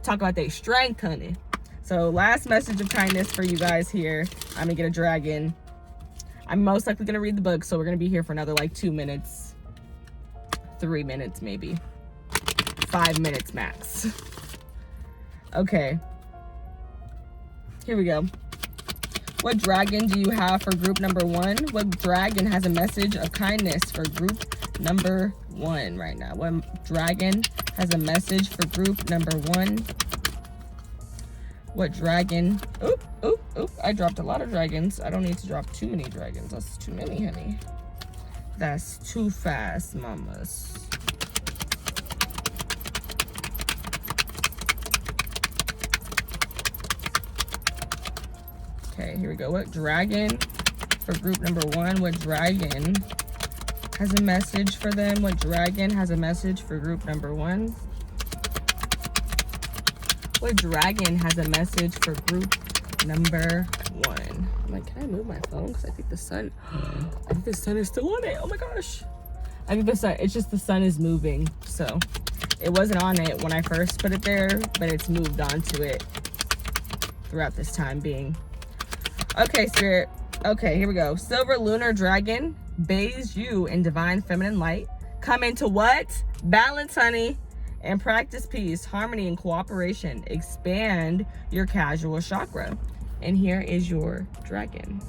Talk about their strength, honey. So, last message of kindness for you guys here. I'm gonna get a dragon. I'm most likely gonna read the book, so we're gonna be here for another like 2 minutes, 3 minutes, maybe 5 minutes max. Okay, here we go. What dragon do you have for group number 1? What dragon has a message of kindness for group number 1 right now? What dragon has a message for group number 1? What dragon? Oop, oop, oop. I dropped a lot of dragons. I don't need to drop too many dragons. That's too many, honey. That's too fast, mamas. Okay, here we go. What dragon for group number 1? What dragon has a message for them? What dragon has a message for group number 1? What dragon has a message for group number 1? I'm like, can I move my phone? Because I think the sun is still on it. Oh my gosh. I think it's just the sun is moving. So it wasn't on it when I first put it there, but it's moved onto it throughout this time being. Okay, Spirit, Okay, here we go. Silver lunar dragon bathes you in divine feminine light. Come into what? Balance, honey. And practice peace, harmony, and cooperation. Expand your casual chakra. And here is your dragon.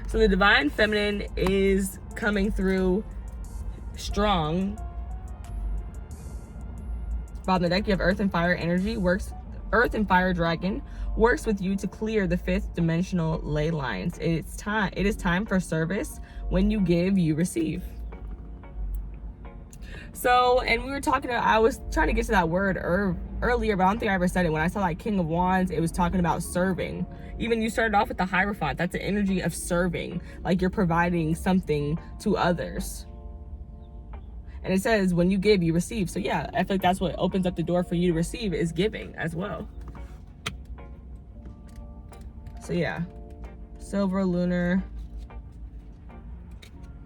So the divine feminine is coming through strong. Bottom of the deck, you have earth and fire energy. Earth and fire dragon works with you to clear the fifth dimensional ley lines. It is time for service. When you give, you receive. So, and we were talking about, I was trying to get to that word earlier, but I don't think I ever said it. When I saw like King of Wands, it was talking about serving. Even you started off with the Hierophant. That's the energy of serving. Like you're providing something to others. And it says, when you give, you receive. So yeah, I feel like that's what opens up the door for you to receive, is giving as well. So yeah, silver lunar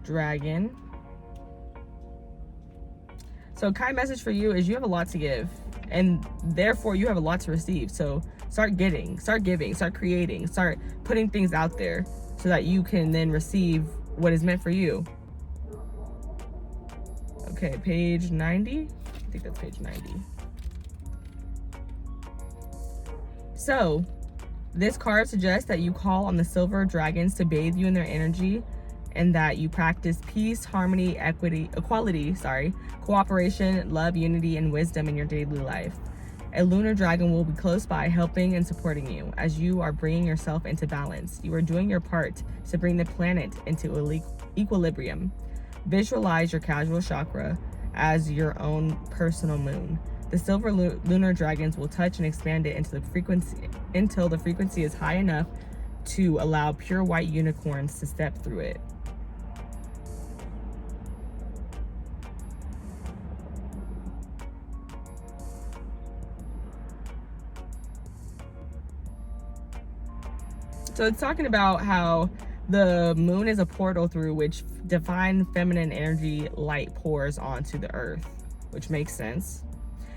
dragon. So kind message for you is you have a lot to give, and therefore you have a lot to receive. So start giving, start creating, start putting things out there so that you can then receive what is meant for you. Okay, page 90. I think that's page 90. So this card suggests that you call on the silver dragons to bathe you in their energy, and that you practice peace, harmony, equality, cooperation, love, unity, and wisdom in your daily life. A lunar dragon will be close by, helping and supporting you as you are bringing yourself into balance. You are doing your part to bring the planet into equilibrium. Visualize your casual chakra as your own personal moon. The silver lunar dragons will touch and expand it into the frequency until the frequency is high enough to allow pure white unicorns to step through it. So it's talking about how the moon is a portal through which divine feminine energy light pours onto the earth, which makes sense.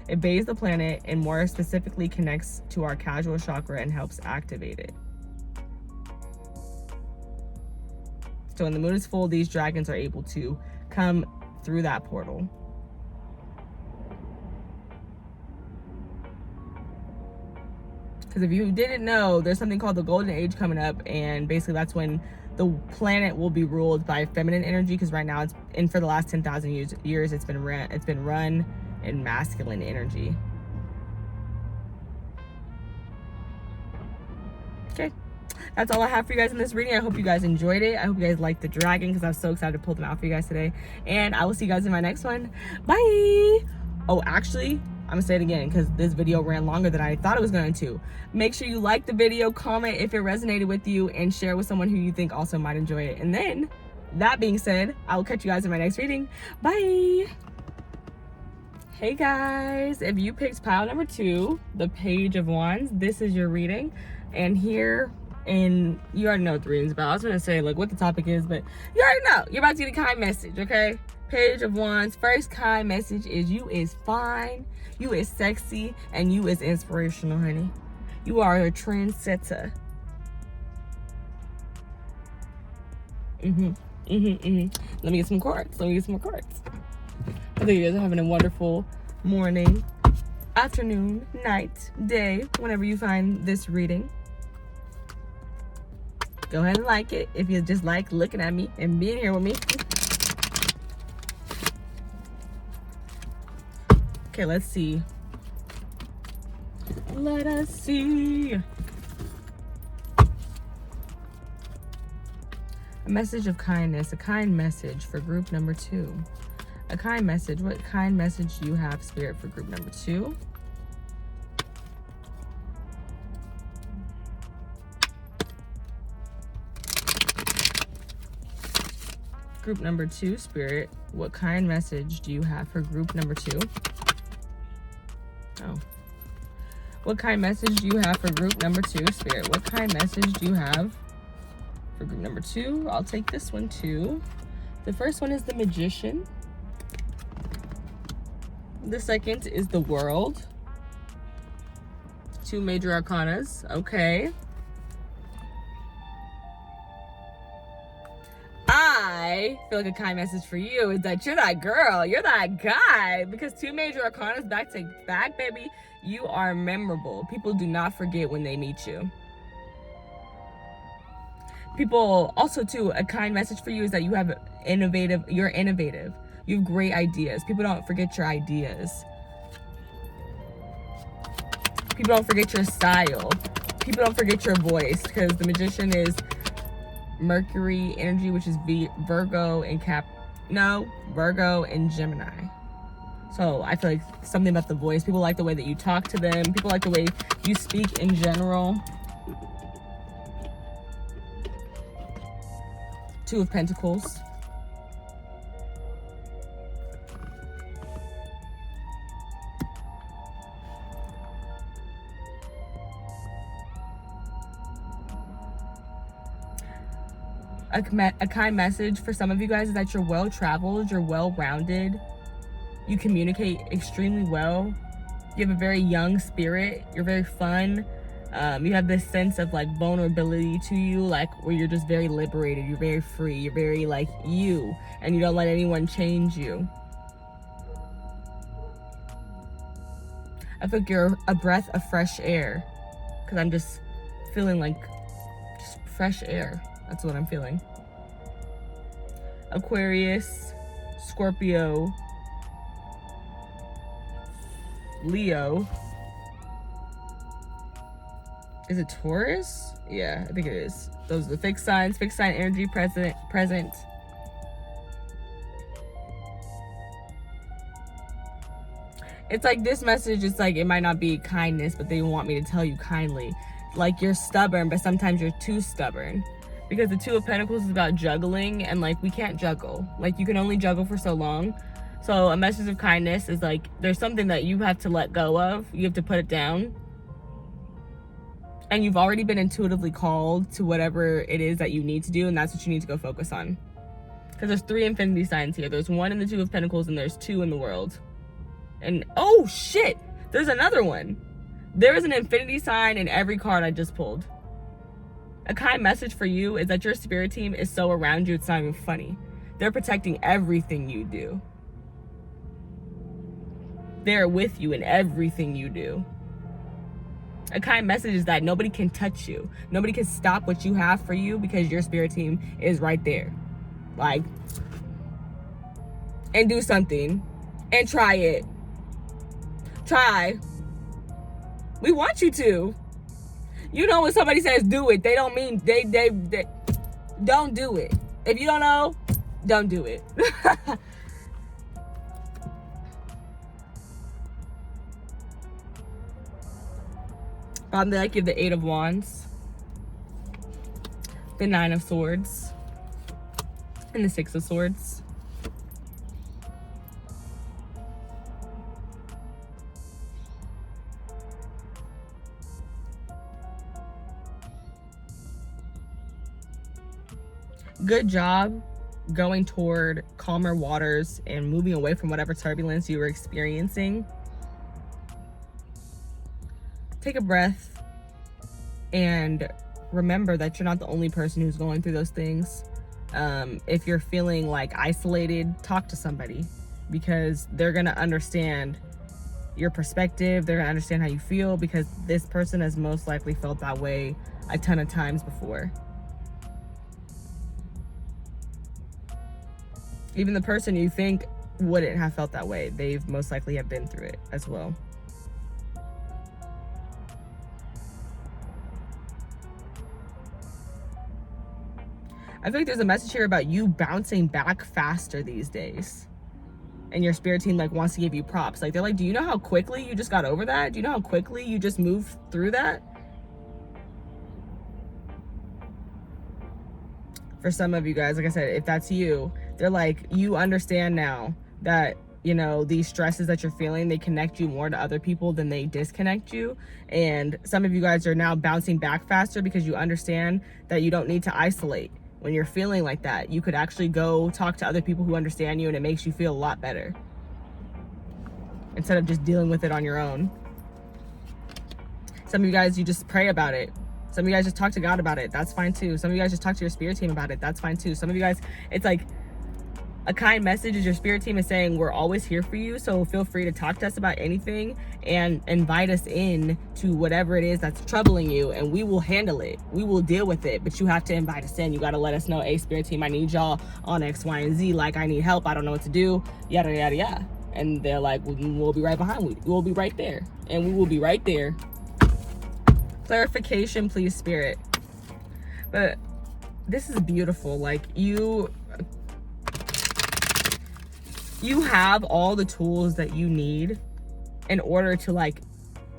It bathes the planet and more specifically connects to our casual chakra and helps activate it. So when the moon is full, these dragons are able to come through that portal. Because if you didn't know, there's something called the Golden Age coming up, and basically that's when the planet will be ruled by feminine energy. Because right now, for the last 10,000 years, it's been run in masculine energy. Okay, that's all I have for you guys in this reading. I hope you guys enjoyed it. I hope you guys liked the dragon, because I was so excited to pull them out for you guys today. And I will see you guys in my next one. Bye. Oh, actually, I'm gonna say it again because this video ran longer than I thought it was going to. Make sure you like the video, comment if it resonated with you, and share with someone who you think also might enjoy it. And then, that being said, I will catch you guys in my next reading. Bye. Hey guys, if you picked pile number 2, the Page of Wands, this is your reading. And here, and you already know what the reading's about. I was gonna say like what the topic is, but you already know. You're about to get a kind message, okay? Page of Wands, first kind message is you is fine, you is sexy, and you is inspirational, honey. You are a trendsetter. Let me get some cards. I think you guys are having a wonderful morning, afternoon, night, day, whenever you find this reading. Go ahead and like it if you just like looking at me and being here with me. Okay, let's see. Let us see. A message of kindness, a kind message for group number 2. A kind message. What kind message do you have, Spirit, for group number 2? Group number 2, Spirit, what kind message do you have for group number 2? Oh. What kind message do you have for group number 2, Spirit? What kind message do you have for group number 2? I'll take this one too. The first one is the Magician. The second is the World. 2 major arcanas. Okay. I feel like a kind message for you is that you're that girl, you're that guy, because 2 major arcanas back to back, baby, you are memorable. People do not forget when they meet you. People also, too, a kind message for you is that you're innovative. You have great ideas. People don't forget your ideas. People don't forget your style. People don't forget your voice, because the Magician is Mercury energy, which is Virgo and Virgo and Gemini. So I feel like something about the voice. People like the way that you talk to them. People like the way you speak in general. 2 of Pentacles. A kind message for some of you guys is that you're well-traveled, you're well-rounded, you communicate extremely well, you have a very young spirit, you're very fun, you have this sense of like vulnerability to you, like where you're just very liberated, you're very free, you're very like you, and you don't let anyone change you. I feel like you're a breath of fresh air, because I'm just feeling like just fresh air. That's what I'm feeling. Aquarius, Scorpio, Leo. Is it Taurus? Yeah, I think it is. Those are the fixed sign energy present. It's like this message, it's like it might not be kindness, but they want me to tell you kindly. Like you're stubborn, but sometimes you're too stubborn. Because the 2 of Pentacles is about juggling, and like we can't juggle. Like you can only juggle for so long. So a message of kindness is like there's something that you have to let go of. You have to put it down. And you've already been intuitively called to whatever it is that you need to do, and that's what you need to go focus on. Because there's 3 infinity signs here. There's 1 in the 2 of Pentacles, and there's 2 in the world. And oh shit, there's another one. There is an infinity sign in every card I just pulled. A kind message for you is that your spirit team is so around you, it's not even funny. They're protecting everything you do. They're with you in everything you do. A kind message is that nobody can touch you. Nobody can stop what you have for you, because your spirit team is right there. Like, and do something. And try it. Try. We want you to. You know, when somebody says do it, they don't mean they don't do it. If you don't know, don't do it. Bottom deck, you have the 8 of Wands, the 9 of Swords, and the 6 of Swords. Good job going toward calmer waters and moving away from whatever turbulence you were experiencing. Take a breath and remember that you're not the only person who's going through those things. If you're feeling like isolated, talk to somebody, because they're gonna understand your perspective. They're gonna understand how you feel, because this person has most likely felt that way a ton of times before. Even the person you think wouldn't have felt that way, they've most likely have been through it as well. I feel like there's a message here about you bouncing back faster these days. And your spirit team like wants to give you props. Like they're like, do you know how quickly you just got over that? Do you know how quickly you just moved through that? For some of you guys, like I said, if that's you, they're like, you understand now that, you know, these stresses that you're feeling, they connect you more to other people than they disconnect you. And some of you guys are now bouncing back faster because you understand that you don't need to isolate. When you're feeling like that, you could actually go talk to other people who understand you, and it makes you feel a lot better instead of just dealing with it on your own. Some of you guys, you just pray about it. Some of you guys just talk to God about it. That's fine too. Some of you guys just talk to your spirit team about it. That's fine too. Some of you guys, it's like A kind message is your spirit team is saying we're always here for you, so feel free to talk to us about anything and invite us in to whatever it is that's troubling you, and we will handle it. We will deal with it, but you have to invite us in. You got to let us know, hey, spirit team, I need y'all on X, Y, and Z. Like, I need help. I don't know what to do. Yada, yada, yada. And they're like, we'll be right behind you. We'll be right there. And we will be right there. Clarification, please, spirit. But this is beautiful. Like, you have all the tools that you need in order to like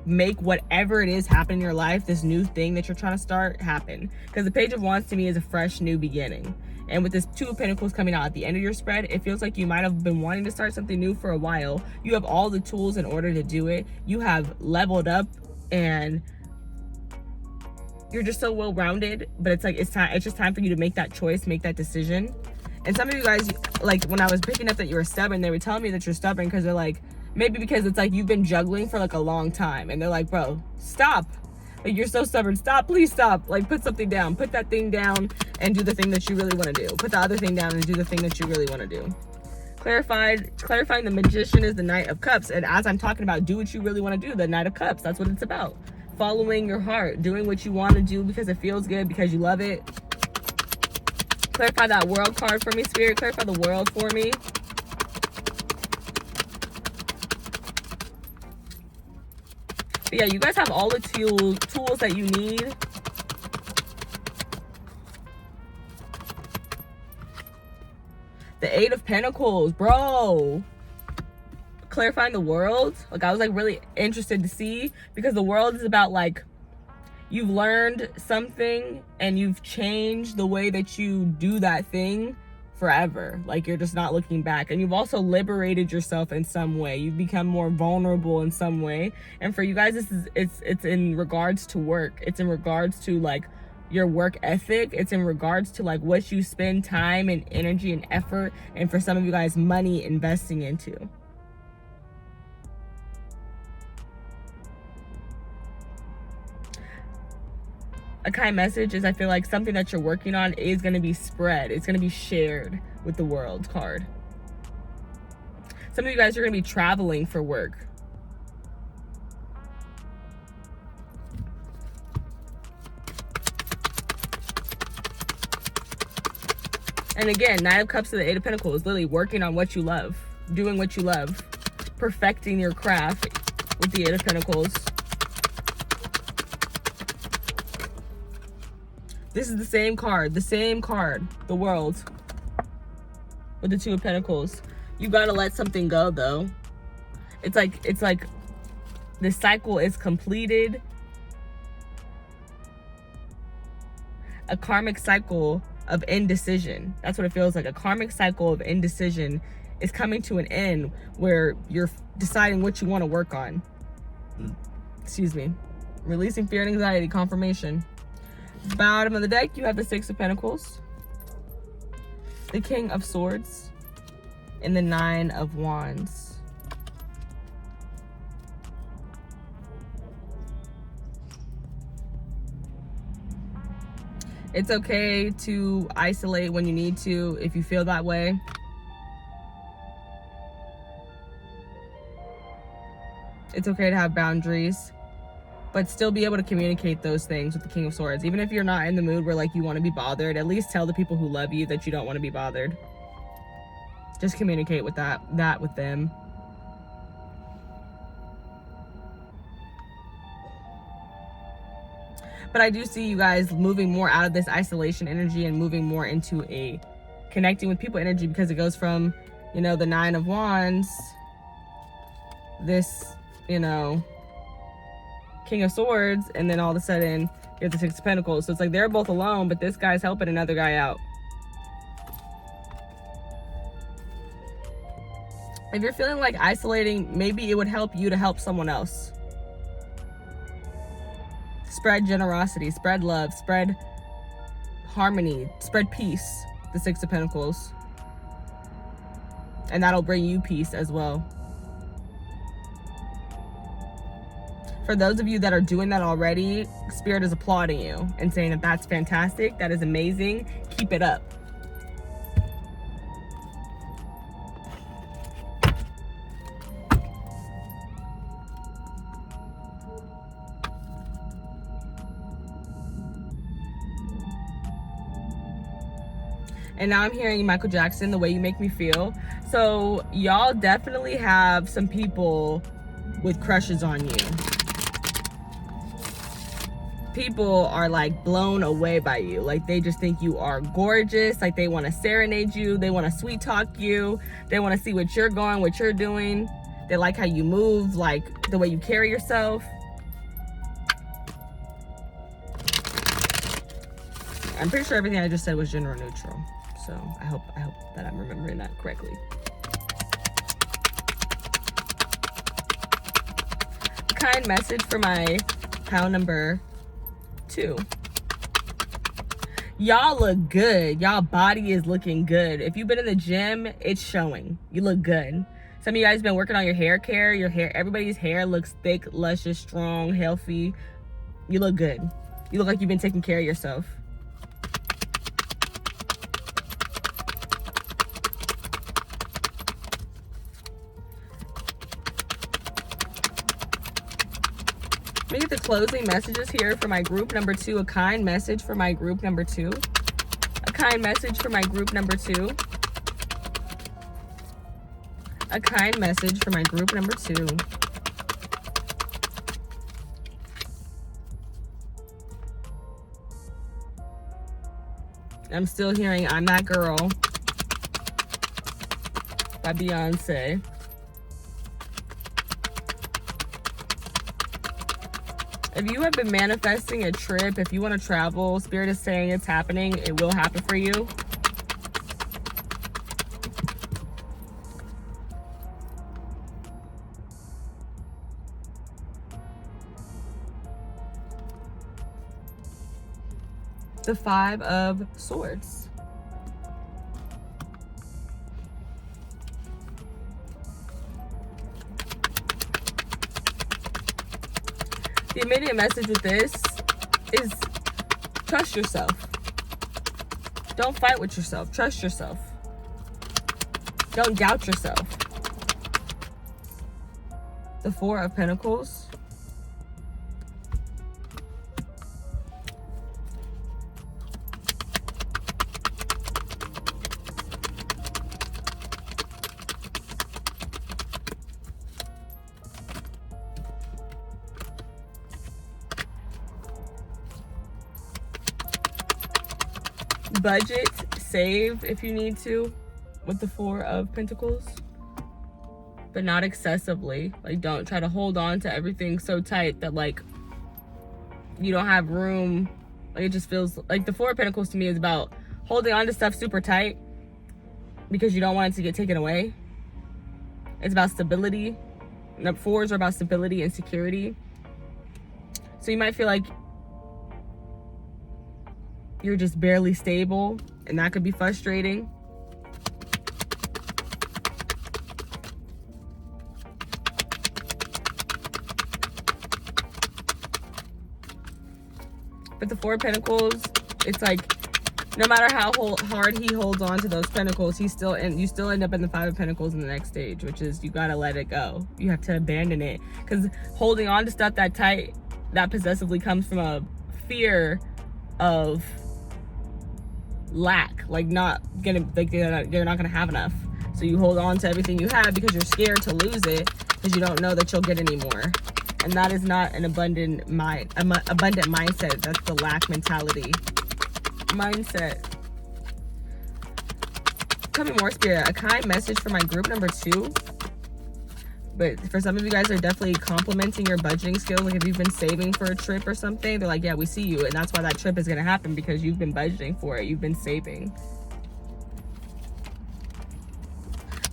make whatever it is happen in your life, this new thing that you're trying to start, happen. Because the Page of Wands to me is a fresh new beginning. And with this Two of Pentacles coming out at the end of your spread, it feels like you might have been wanting to start something new for a while. You have all the tools in order to do it. You have leveled up and you're just so well-rounded, but it's like, it's just time for you to make that choice, make that decision. And some of you guys, like when I was picking up that you were stubborn, they were telling me that you're stubborn because they're like, maybe because it's like you've been juggling for like a long time. And they're like, bro, stop. Like, you're so stubborn. Stop, please stop. Like, put something down. Put that thing down and do the thing that you really want to do. Put the other thing down and do the thing that you really want to do. Clarifying the Magician is the Knight of Cups. And as I'm talking about, do what you really want to do, the Knight of Cups, that's what it's about. Following your heart, doing what you want to do because it feels good, because you love it. Clarify that World card for me, Spirit. Clarify the World for me. But yeah, you guys have all the tools that you need. The Eight of Pentacles, bro. Clarifying the World. Like, I was like really interested to see, because the World is about like, you've learned something and you've changed the way that you do that thing forever. Like, you're just not looking back. And you've also liberated yourself in some way. You've become more vulnerable in some way. And for you guys, it's in regards to work. It's in regards to like your work ethic. It's in regards to like what you spend time and energy and effort, and for some of you guys, money investing into. A kind message is, I feel like something that you're working on is going to be spread. It's going to be shared with the World card. Some of you guys are going to be traveling for work. And again, Nine of Cups to the Eight of Pentacles, literally working on what you love, doing what you love, perfecting your craft with the Eight of Pentacles. This is the same card, the World, with the Two of Pentacles. You gotta let something go, though. It's like the cycle is completed. A karmic cycle of indecision. That's what it feels like. A karmic cycle of indecision is coming to an end, where you're deciding what you want to work on. Excuse me. Releasing fear and anxiety, confirmation. Bottom of the deck, you have the Six of Pentacles, the King of Swords, and the Nine of Wands. It's okay to isolate when you need to, if you feel that way. It's okay to have boundaries, but still be able to communicate those things with the King of Swords. Even if you're not in the mood where like you want to be bothered, at least tell the people who love you that you don't want to be bothered. Just communicate with that with them. But I do see you guys moving more out of this isolation energy and moving more into a connecting with people energy, because it goes from, you know, the Nine of Wands, this, you know, King of Swords, and then all of a sudden you have the Six of Pentacles. So it's like they're both alone, but this guy's helping another guy out. If you're feeling like isolating, maybe it would help you to help someone else. Spread generosity, spread love, spread harmony, spread peace, the Six of Pentacles. And that'll bring you peace as well. For those of you that are doing that already, Spirit is applauding you and saying that that's fantastic, that is amazing, keep it up. And now I'm hearing Michael Jackson, The Way You Make Me Feel. So y'all definitely have some people with crushes on you. People are like blown away by you. Like they just think you are gorgeous. Like they want to serenade you. They want to sweet talk you. They want to see what you're going, what you're doing. They like how you move, like the way you carry yourself. I'm pretty sure everything I just said was gender neutral. So I hope that I'm remembering that correctly. A kind message for my pile number 2. Y'all look good. Y'all body is looking good. If you've been in the gym, it's showing. You look good. Some of you guys been working on your hair care. Your hair, everybody's hair looks thick, luscious, strong, healthy. You look good. You look like you've been taking care of yourself. Let me get the closing messages here for my group number 2. A kind message for my group number 2. A kind message for my group number 2. A kind message for my group number 2. I'm still hearing I'm That Girl by Beyonce. If you have been manifesting a trip, if you want to travel, Spirit is saying it's happening. It will happen for you. The 5 of Swords. The immediate message with this is trust yourself. Don't fight with yourself. Trust yourself. Don't doubt yourself. The 4 of Pentacles. Budget, save if you need to with the 4 of Pentacles, but not excessively. Like, don't try to hold on to everything so tight that like you don't have room. Like, it just feels like the 4 of Pentacles to me is about holding on to stuff super tight because you don't want it to get taken away. It's about stability. The 4s are about stability and security. So you might feel like you're just barely stable, and that could be frustrating. But the 4 of Pentacles, it's like no matter how hard he holds on to those pentacles, you still end up in the 5 of Pentacles in the next stage, which is you gotta let it go. You have to abandon it, because holding on to stuff that tight, that possessively, comes from a fear of lack, like not gonna, like they're not gonna have enough. So you hold on to everything you have because you're scared to lose it, because you don't know that you'll get any more. And that is not an abundant mindset. That's the lack mentality mindset. Coming more, Spirit. A kind message for my group number 2. But for some of you guys are definitely complimenting your budgeting skills. Like if you've been saving for a trip or something, they're like, yeah, we see you. And that's why that trip is going to happen, because you've been budgeting for it. You've been saving.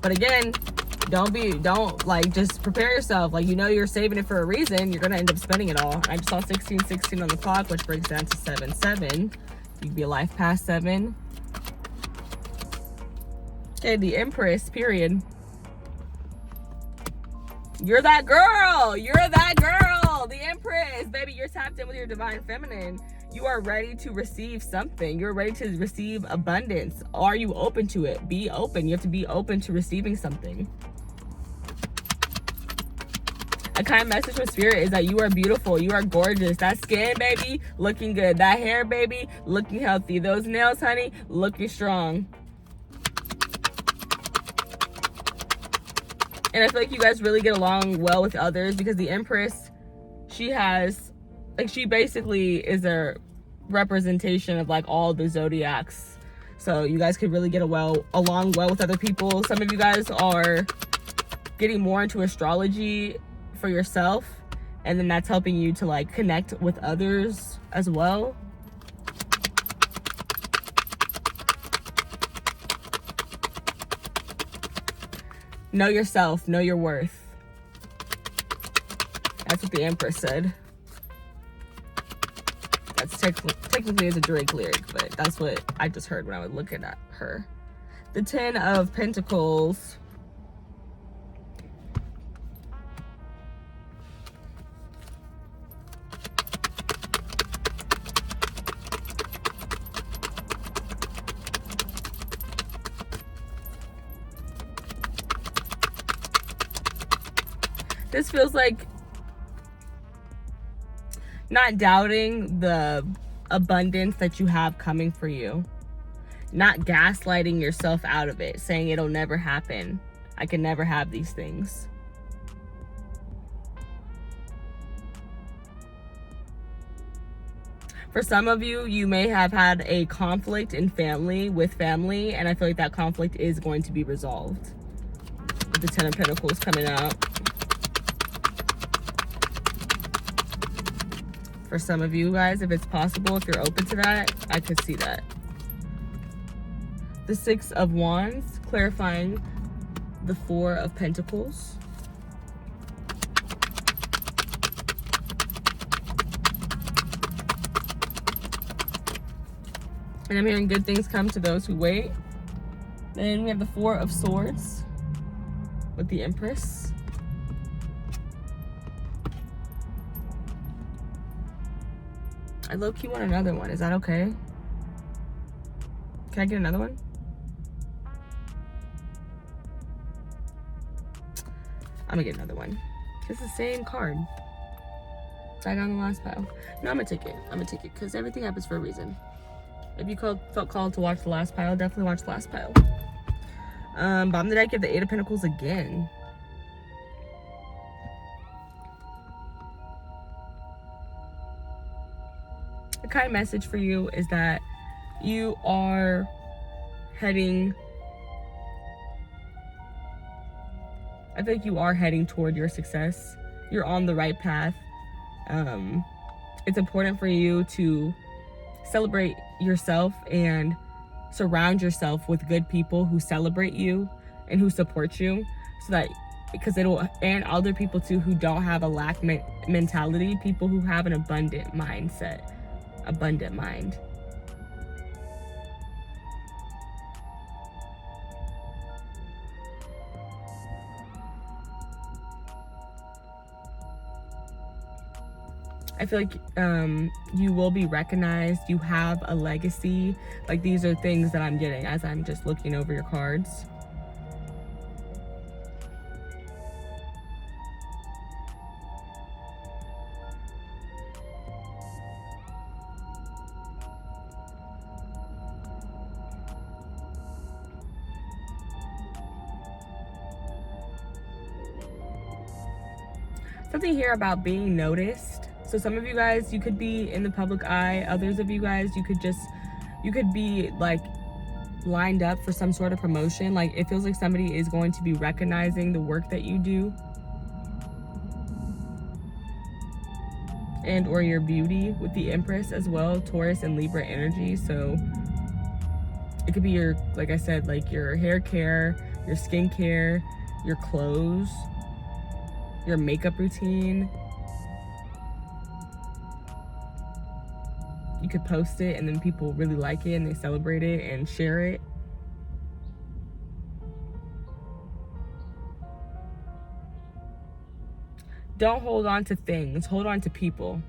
But again, don't like, just prepare yourself. Like, you know, you're saving it for a reason. You're going to end up spending it all. I just saw 1616 on the clock, which breaks down to 7-7. You could be a life past 7. Okay, the Empress, period. You're that girl. You're that girl. The Empress, baby. You're tapped in with your divine feminine. You are ready to receive something. You're ready to receive abundance. Are you open to it? Be open. You have to be open to receiving something. A kind message from Spirit is that you are beautiful. You are gorgeous. That skin, baby, looking good. That hair, baby, looking healthy. Those nails, honey, looking strong. And I feel like you guys really get along well with others, because the Empress, she has, like, she basically is a representation of, like, all the zodiacs. So you guys could really get along well with other people. Some of you guys are getting more into astrology for yourself, and then that's helping you to, like, connect with others as well. Know yourself, know your worth. That's what the Empress said. That's technically is a Drake lyric, but that's what I just heard when I was looking at her. The 10 of Pentacles. This feels like not doubting the abundance that you have coming for you. Not gaslighting yourself out of it, saying it'll never happen. I can never have these things. For some of you, you may have had a conflict with family, and I feel like that conflict is going to be resolved. With the 10 of Pentacles coming out. For some of you guys, if it's possible, if you're open to that, I could see that. The 6 of Wands, clarifying the 4 of Pentacles. And I'm hearing good things come to those who wait. Then we have the 4 of Swords with the Empress. I low-key want another one. Is that okay? Can I get another one? I'm gonna get another one. It's the same card. Right on the last pile. No, I'm gonna take it. I'm gonna take it because everything happens for a reason. If you felt called to watch the last pile, definitely watch the last pile. Bottom of the deck, you have the 8 of Pentacles again. The kind of message for you is that you are heading, I feel like you are heading toward your success. You're on the right path. It's important for you to celebrate yourself and surround yourself with good people who celebrate you and who support you, so that, because it'll, and other people too who don't have a lack mentality, people who have an abundant mindset. Abundant mind. I feel like you will be recognized. You have a legacy. Like, these are things that I'm getting as I'm just looking over your cards. Something here about being noticed. So some of you guys, you could be in the public eye. Others of you guys, you could be like lined up for some sort of promotion. Like, it feels like somebody is going to be recognizing the work that you do and or your beauty with the Empress as well, Taurus and Libra energy. So it could be your, like I said, like your hair care, your skin care, your clothes, your makeup routine. You could post it and then people really like it and they celebrate it and share it. Don't hold on to things, hold on to people.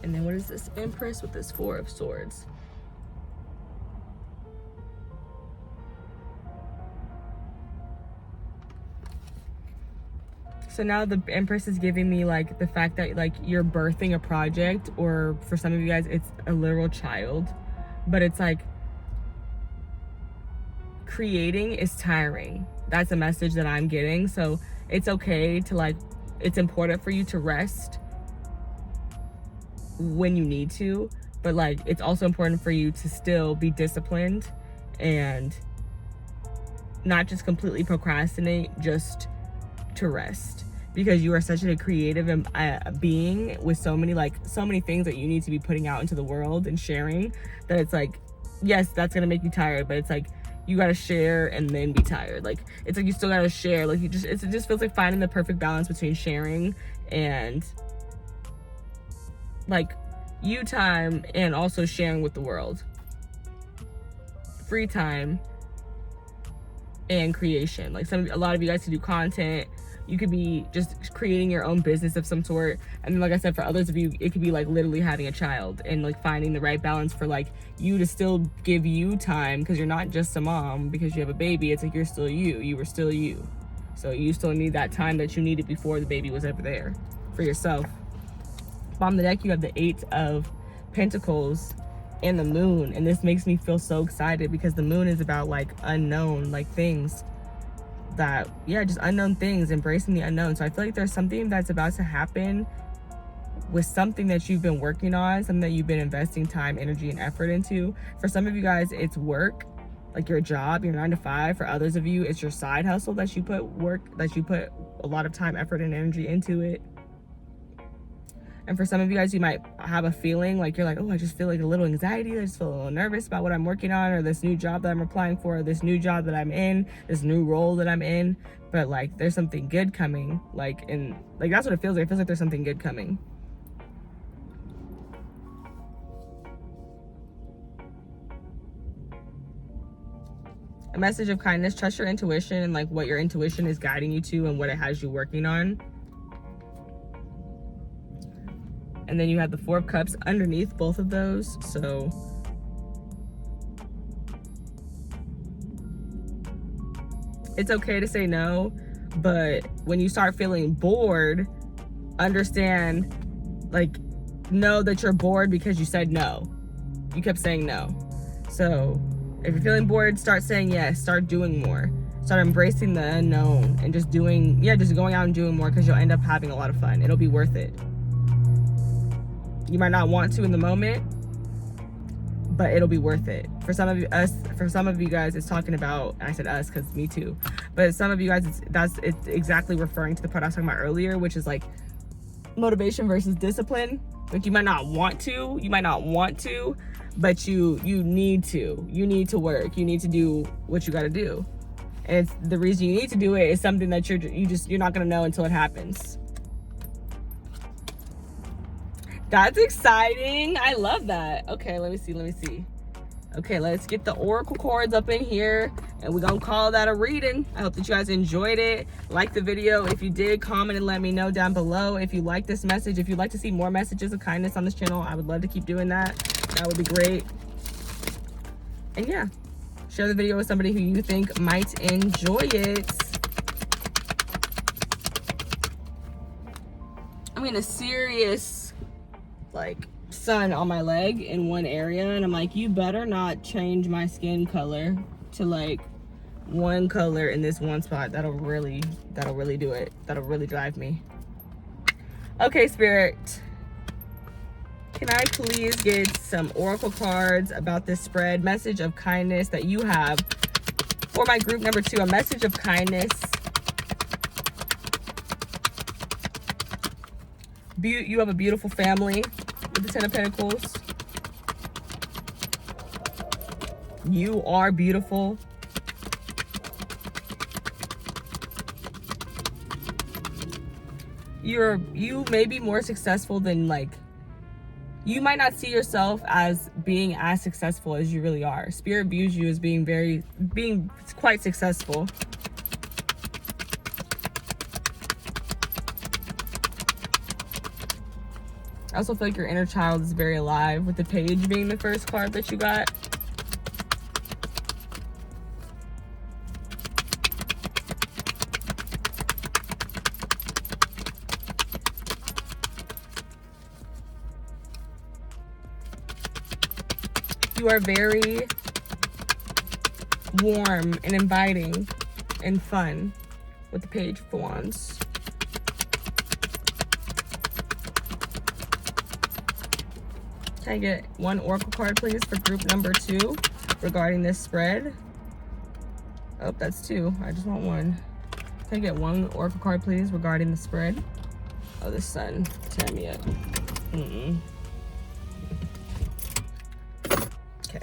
And then what is this Empress with this 4 of Swords? So now the Empress is giving me like the fact that like you're birthing a project, or for some of you guys it's a literal child, but it's like creating is tiring. That's a message that I'm getting. So it's okay to like, it's important for you to rest when you need to, but like it's also important for you to still be disciplined and not just completely procrastinate just to rest, because you are such a creative being with so many things that you need to be putting out into the world and sharing, that it's like, yes, that's gonna make you tired, but it's like you gotta share and then be tired. Like it's like you still gotta share. Like it just feels like finding the perfect balance between sharing and like you time and also sharing with the world. Free time and creation. Like a lot of you guys can do content. You could be just creating your own business of some sort. And then, like I said, for others of you, it could be like literally having a child and like finding the right balance for like you to still give you time, because you're not just a mom because you have a baby. It's like you're still you. You were still you. So you still need that time that you needed before the baby was ever there for yourself. Bottom of the deck, you have the 8 of Pentacles and the Moon. And this makes me feel so excited because the Moon is about like unknown, like things that, yeah, just unknown things, embracing the unknown. So I feel like there's something that's about to happen with something that you've been working on, something that you've been investing time, energy, and effort into. For some of you guys, it's work, like your job, your 9 to 5. For others of you, it's your side hustle that you put a lot of time, effort, and energy into it. And for some of you guys, you might have a feeling like you're like, oh, I just feel like a little anxiety. I just feel a little nervous about what I'm working on, or this new job that I'm applying for, or this new job that I'm in, this new role that I'm in. But like, there's something good coming. Like, and like, that's what it feels like. It feels like there's something good coming. A message of kindness. Trust your intuition and like what your intuition is guiding you to and what it has you working on. And then you have the 4 of Cups underneath both of those. So it's okay to say no, but when you start feeling bored, understand, like, know that you're bored because you said no. You kept saying no. So if you're feeling bored, start saying yes. Start doing more. Start embracing the unknown and just doing, just going out and doing more, because you'll end up having a lot of fun. It'll be worth it. You might not want to in the moment, but it'll be worth it. For some of you guys, it's talking about, and I said us because me too, but some of you guys, it's exactly referring to the part I was talking about earlier, which is like motivation versus discipline. Like you might not want to, but you need to. You need to work. You need to do what you got to do, and it's the reason you need to do it is something that you're not gonna know until it happens. That's exciting. I love that. Okay, let me see. Okay, let's get the oracle cards up in here, and we're gonna call that a reading. I hope that you guys enjoyed it. Like the video. If you did, comment and let me know down below if you like this message. If you'd like to see more messages of kindness on this channel, I would love to keep doing that. That would be great. And yeah, share the video with somebody who you think might enjoy it. I'm in a serious like sun on my leg in one area, and I'm like, you better not change my skin color to like one color in this one spot. That'll really do it. That'll really drive me. Okay, Spirit, can I please get some oracle cards about this spread? Message of kindness that you have for my group number 2. A message of kindness. You have a beautiful family with the 10 of Pentacles. You are beautiful. You may be more successful than, like, you might not see yourself as being as successful as you really are. Spirit views you as being quite successful. I also feel like your inner child is very alive, with the Page being the first card that you got. you are very warm and inviting and fun with the Page of Wands. Can I get one oracle card, please, for group number 2 regarding this spread? Oh, that's 2. I just want 1. Can I get one oracle card, please, regarding the spread? Oh, the sun tearing me up. Okay.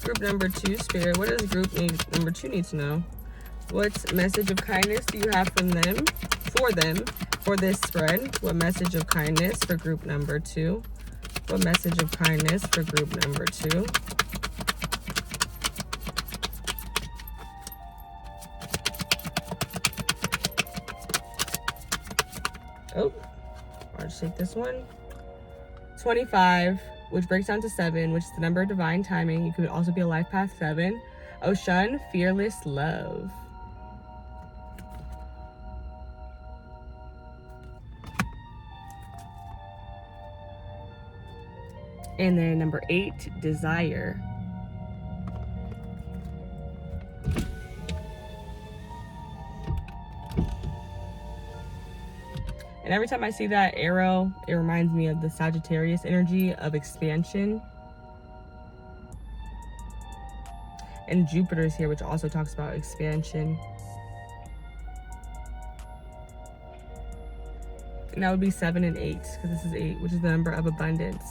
Group number 2, Spirit. What does group number 2 need to know? What message of kindness do you have from them, for this spread? What message of kindness for group number 2? What message of kindness for group number 2? Oh, I'll just take this one. 25, which breaks down to 7, which is the number of divine timing. You could also be a life path 7. Ocean, fearless love. And then number 8, desire. And every time I see that arrow, it reminds me of the Sagittarius energy of expansion. And Jupiter's here, which also talks about expansion. And that would be 7 and 8, because this is 8, which is the number of abundance.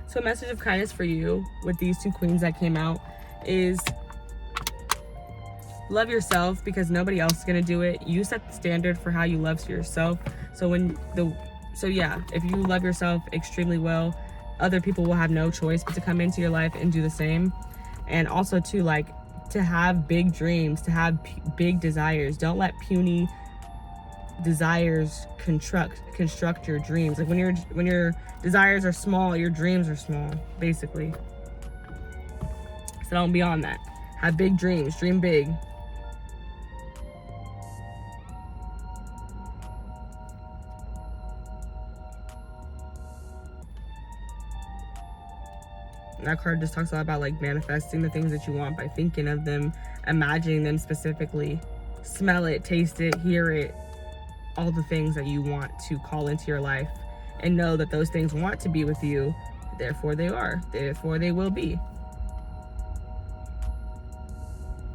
So a message of kindness for you with these 2 queens that came out is love yourself, because nobody else is gonna do it. You set the standard for how you love yourself. So if you love yourself extremely well, other people will have no choice but to come into your life and do the same. And also to have big dreams, to have big desires. Don't let puny desires construct your dreams. Like when your desires are small, your dreams are small, basically. So don't be on that. Have big dreams. Dream big. And that card just talks a lot about like manifesting the things that you want by thinking of them, imagining them specifically. Smell it, taste it, hear it. All the things that you want to call into your life, and know that those things want to be with you, therefore they are, therefore they will be.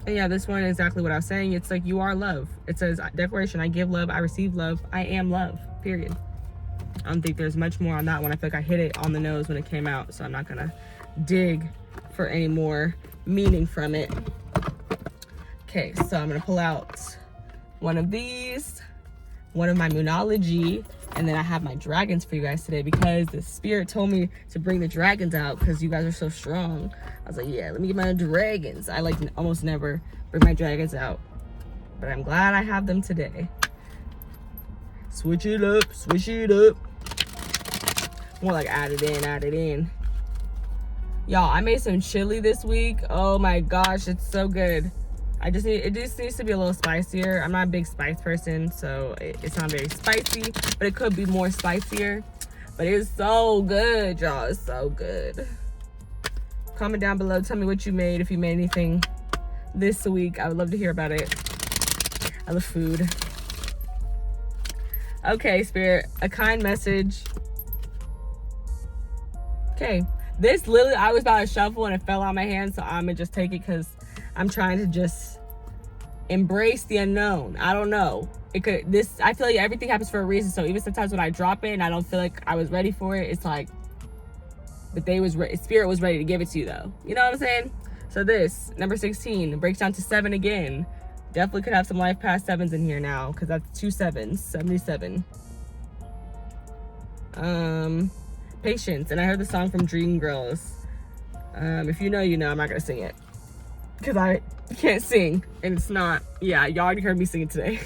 And yeah, this one is exactly what I was saying. It's like you are love. It says declaration, I give love, I receive love, I am love, period. I don't think there's much more on that one. I feel like I hit it on the nose when it came out, so I'm not gonna dig for any more meaning from it. Okay, so I'm gonna pull out one of these, one of my Moonology, and then I have my dragons for you guys today, because the spirit told me to bring the dragons out because you guys are so strong. I was like, yeah, let me get my dragons. I like almost never bring my dragons out, but I'm glad I have them today. Switch it up, switch it up. More like add it in. Y'all, I made some chili this week. Oh my gosh, it's so good. It just needs to be a little spicier. I'm not a big spice person, so it's not very spicy, but it could be more spicier. But it's so good, y'all. It's so good. Comment down below. Tell me what you made, if you made anything this week. I would love to hear about it. I love food. Okay, Spirit. A kind message. Okay. This literally, I was about to shuffle and it fell out of my hand, so I'm going to just take it because I'm trying to just embrace the unknown. I don't know. I feel like everything happens for a reason. So even sometimes when I drop it and I don't feel like I was ready for it, it's like, but Spirit was ready to give it to you though. You know what I'm saying? So this, number 16, breaks down to 7 again. Definitely could have some life past 7s in here now, because that's 2 7s, 77. Patience. And I heard the song from Dreamgirls. If you know, you know. I'm not gonna sing it because I can't sing, and it's not, yeah, y'all already heard me sing it today.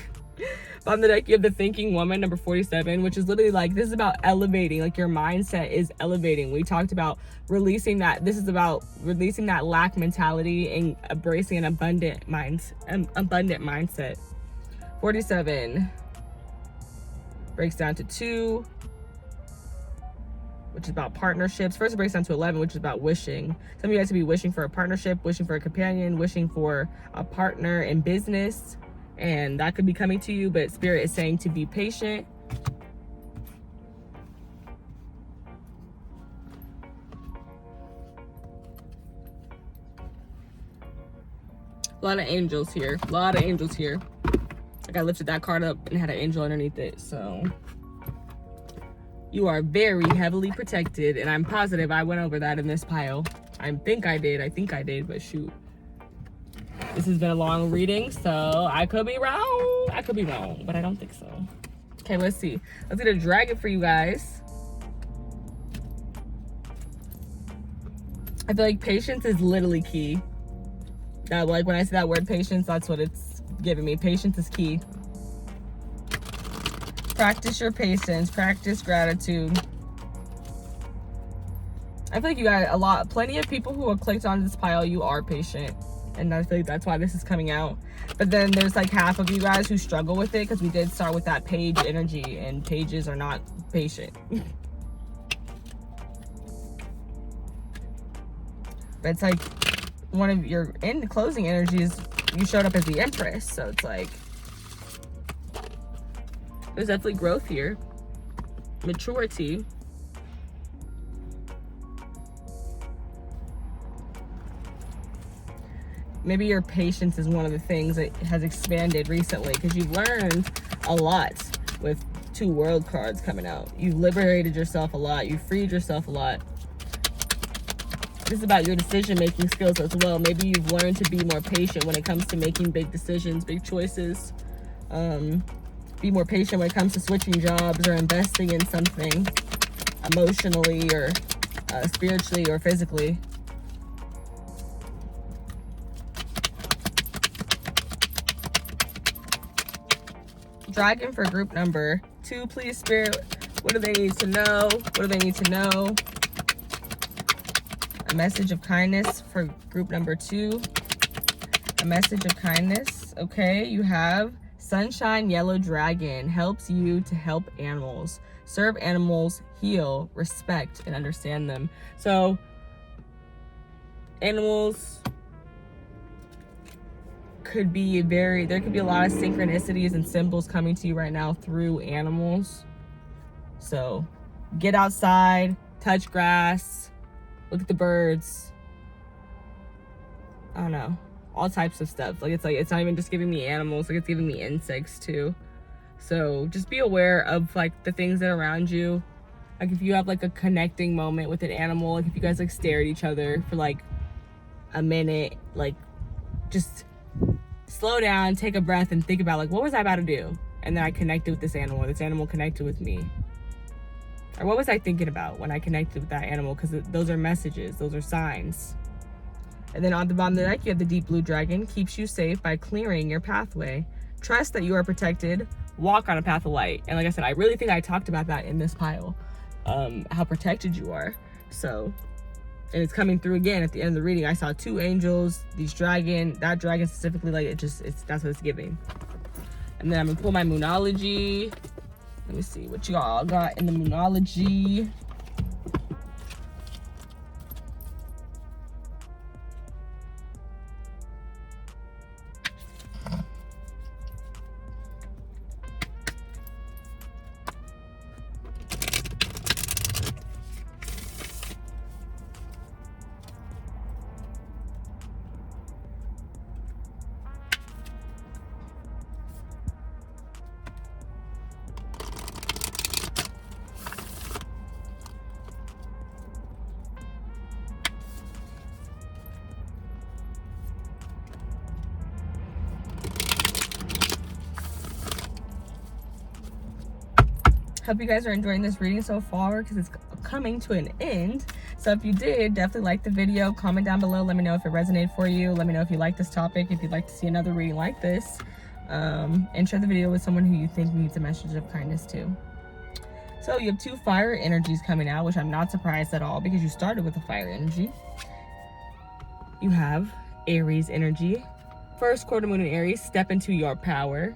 On the deck, you have the thinking woman, number 47, which is literally like, this is about elevating. Like, your mindset is elevating. We talked about releasing that. This is about releasing that lack mentality and embracing an abundant mindset. 47 breaks down to 2, which is about partnerships. First, it breaks down to 11, which is about wishing. Some of you guys could be wishing for a partnership, wishing for a companion, wishing for a partner in business. And that could be coming to you, but Spirit is saying to be patient. A lot of angels here. A lot of angels here. Like, I lifted that card up and had an angel underneath it. So you are very heavily protected. And I'm positive I went over that in this pile. I think I did, but shoot. This has been a long reading, so I could be wrong. I could be wrong, but I don't think so. Okay, let's see. Let's get a dragon for you guys. I feel like patience is literally key. That, like, when I say that word patience, that's what it's giving me. Patience is key. Practice your patience. Practice gratitude. I feel like you got plenty of people who have clicked on this pile. You are patient. And I feel like that's why this is coming out. But then there's like half of you guys who struggle with it, because we did start with that page energy, and pages are not patient. But it's like one of your closing energies, you showed up as the Empress. So it's like, there's definitely growth here. Maturity. Maybe your patience is one of the things that has expanded recently, because you've learned a lot with 2 world cards coming out. You've liberated yourself a lot. You've freed yourself a lot. This is about your decision-making skills as well. Maybe you've learned to be more patient when it comes to making big decisions, big choices. Be more patient when it comes to switching jobs or investing in something emotionally or spiritually or physically. Dragon for group number 2, please, Spirit. What do they need to know? What do they need to know? A message of kindness for group number 2. A message of kindness. Okay, you have Sunshine Yellow Dragon. Helps you to help animals. Serve animals, heal, respect, and understand them. So, animals could be there could be a lot of synchronicities and symbols coming to you right now through animals. So get outside, touch grass, look at the birds. I don't know, all types of stuff. Like, it's not even just giving me animals, like, it's giving me insects too. So just be aware of like the things that are around you. Like, if you have like a connecting moment with an animal, like if you guys like stare at each other for like a minute, like just slow down, take a breath, and think about like, what was I about to do? And then I connected with this animal connected with me. Or what was I thinking about when I connected with that animal? Because those are messages, those are signs. And then on the bottom of the deck, you have the deep blue dragon. Keeps you safe by clearing your pathway. Trust that you are protected. Walk on a path of light. And like I said, I really think I talked about that in this pile. How protected you are. So, and it's coming through again at the end of the reading. I saw 2 angels, that dragon specifically, like that's what it's giving. And then I'm gonna pull my Moonology. Let me see what you all got in the Moonology. Hope you guys are enjoying this reading so far, because it's coming to an end. So if you did, definitely like the video, comment down below, let me know if it resonated for you, let me know if you like this topic, if you'd like to see another reading like this. And share the video with someone who you think needs a message of kindness too. So you have 2 fire energies coming out, which I'm not surprised at all because you started with a fire energy. You have Aries energy. First quarter moon in Aries, step into your power.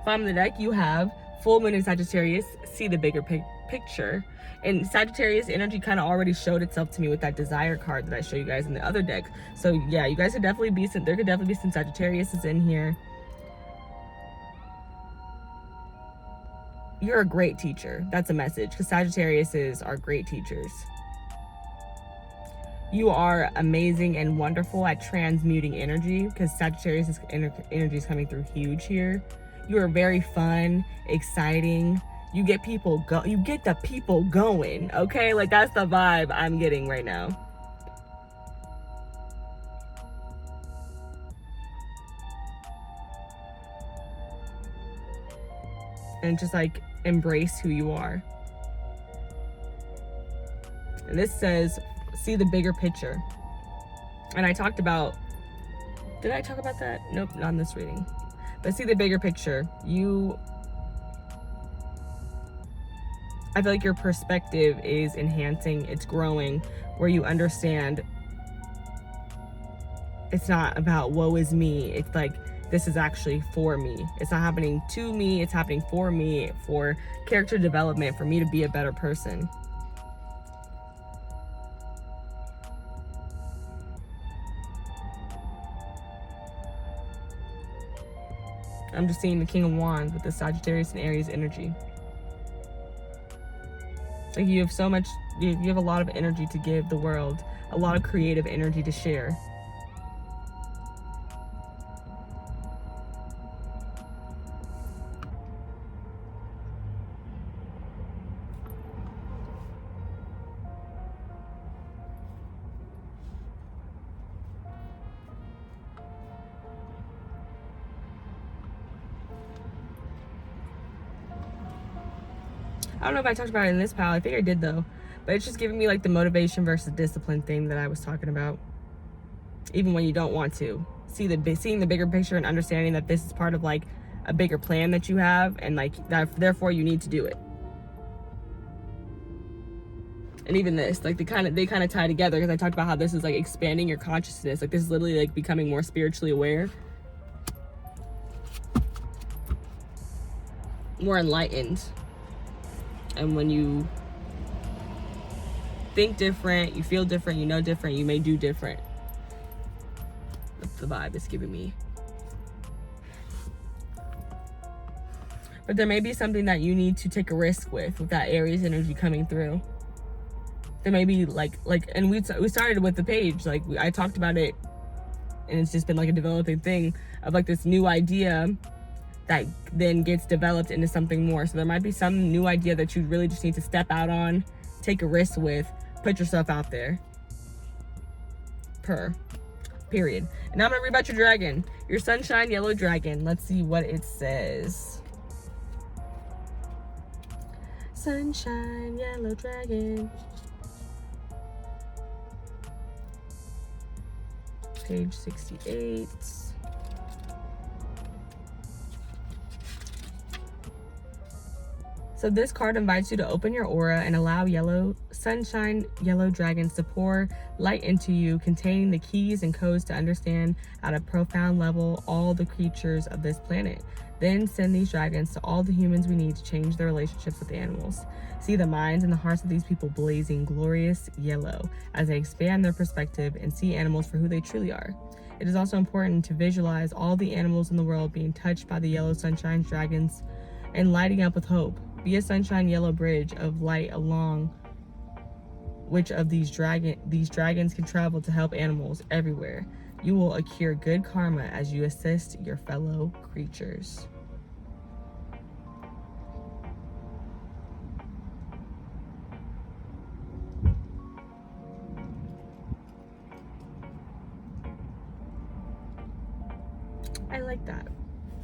Bottom of the deck, you have full moon in Sagittarius, see the bigger picture. And Sagittarius energy kind of already showed itself to me with that desire card that I show you guys in the other deck. So yeah, you guys could definitely be some, there could definitely be some Sagittarius in here. You're a great teacher. That's a message, because Sagittariuses are great teachers. You are amazing and wonderful at transmuting energy, because Sagittarius energy is coming through huge here. You are very fun, exciting. You get people you get the people going, okay? Like, that's the vibe I'm getting right now. And just like embrace who you are. And this says, see the bigger picture. And I talked about, did I talk about that? Nope, not in this reading. But see the bigger picture. I feel like your perspective is enhancing, it's growing, where you understand it's not about woe is me. It's like, this is actually for me. It's not happening to me, it's happening for me, for character development, for me to be a better person. I'm just seeing the King of Wands with the Sagittarius and Aries energy. Like, you have so much, you have a lot of energy to give the world, a lot of creative energy to share. I don't know if I talked about it in this pile. I think I did though. But it's just giving me like the motivation versus discipline thing that I was talking about. Even when you don't want to. Seeing the bigger picture and understanding that this is part of like a bigger plan that you have, and like that, therefore you need to do it. And even this, like they kind of tie together, because I talked about how this is like expanding your consciousness. Like, this is literally like becoming more spiritually aware, more enlightened. And when you think different, you feel different, you know different, you may do different. That's the vibe it's giving me. But there may be something that you need to take a risk with that Aries energy coming through. There may be and we started with the page, like I talked about it, and it's just been like a developing thing of like this new idea that then gets developed into something more. So there might be some new idea that you really just need to step out on, take a risk with, put yourself out there. Period. And now I'm gonna read about your dragon. Your sunshine yellow dragon. Let's see what it says. Sunshine yellow dragon. Page 68. So this card invites you to open your aura and allow sunshine yellow dragons to pour light into you, containing the keys and codes to understand at a profound level all the creatures of this planet. Then send these dragons to all the humans we need to change their relationships with animals. See the minds and the hearts of these people blazing glorious yellow as they expand their perspective and see animals for who they truly are. It is also important to visualize all the animals in the world being touched by the yellow sunshine dragons and lighting up with hope. Be a sunshine yellow bridge of light along which of these dragons can travel to help animals everywhere. You will accrue good karma as you assist your fellow creatures. I like that.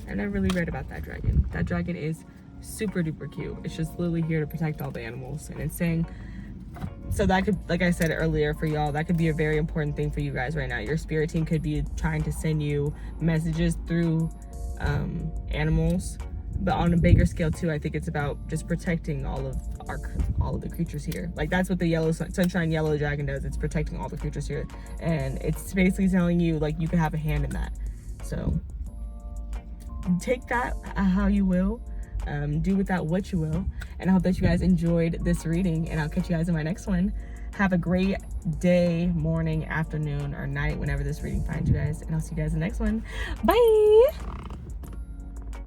I never really read about that dragon. That dragon is super duper cute. It's just literally here to protect all the animals, and it's saying, so that could, like I said earlier for y'all, that could be a very important thing for you guys right now. Your spirit team could be trying to send you messages through animals. But on a bigger scale too, I think it's about just protecting all of the creatures here. Like that's what the sunshine yellow dragon does. It's protecting all the creatures here, and it's basically telling you like you can have a hand in that. So take that how you will, do with that what you will, and I hope that you guys enjoyed this reading, and I'll catch you guys in my next one. Have a great day, morning, afternoon, or night whenever this reading finds you guys, and I'll see you guys in the next one. Bye.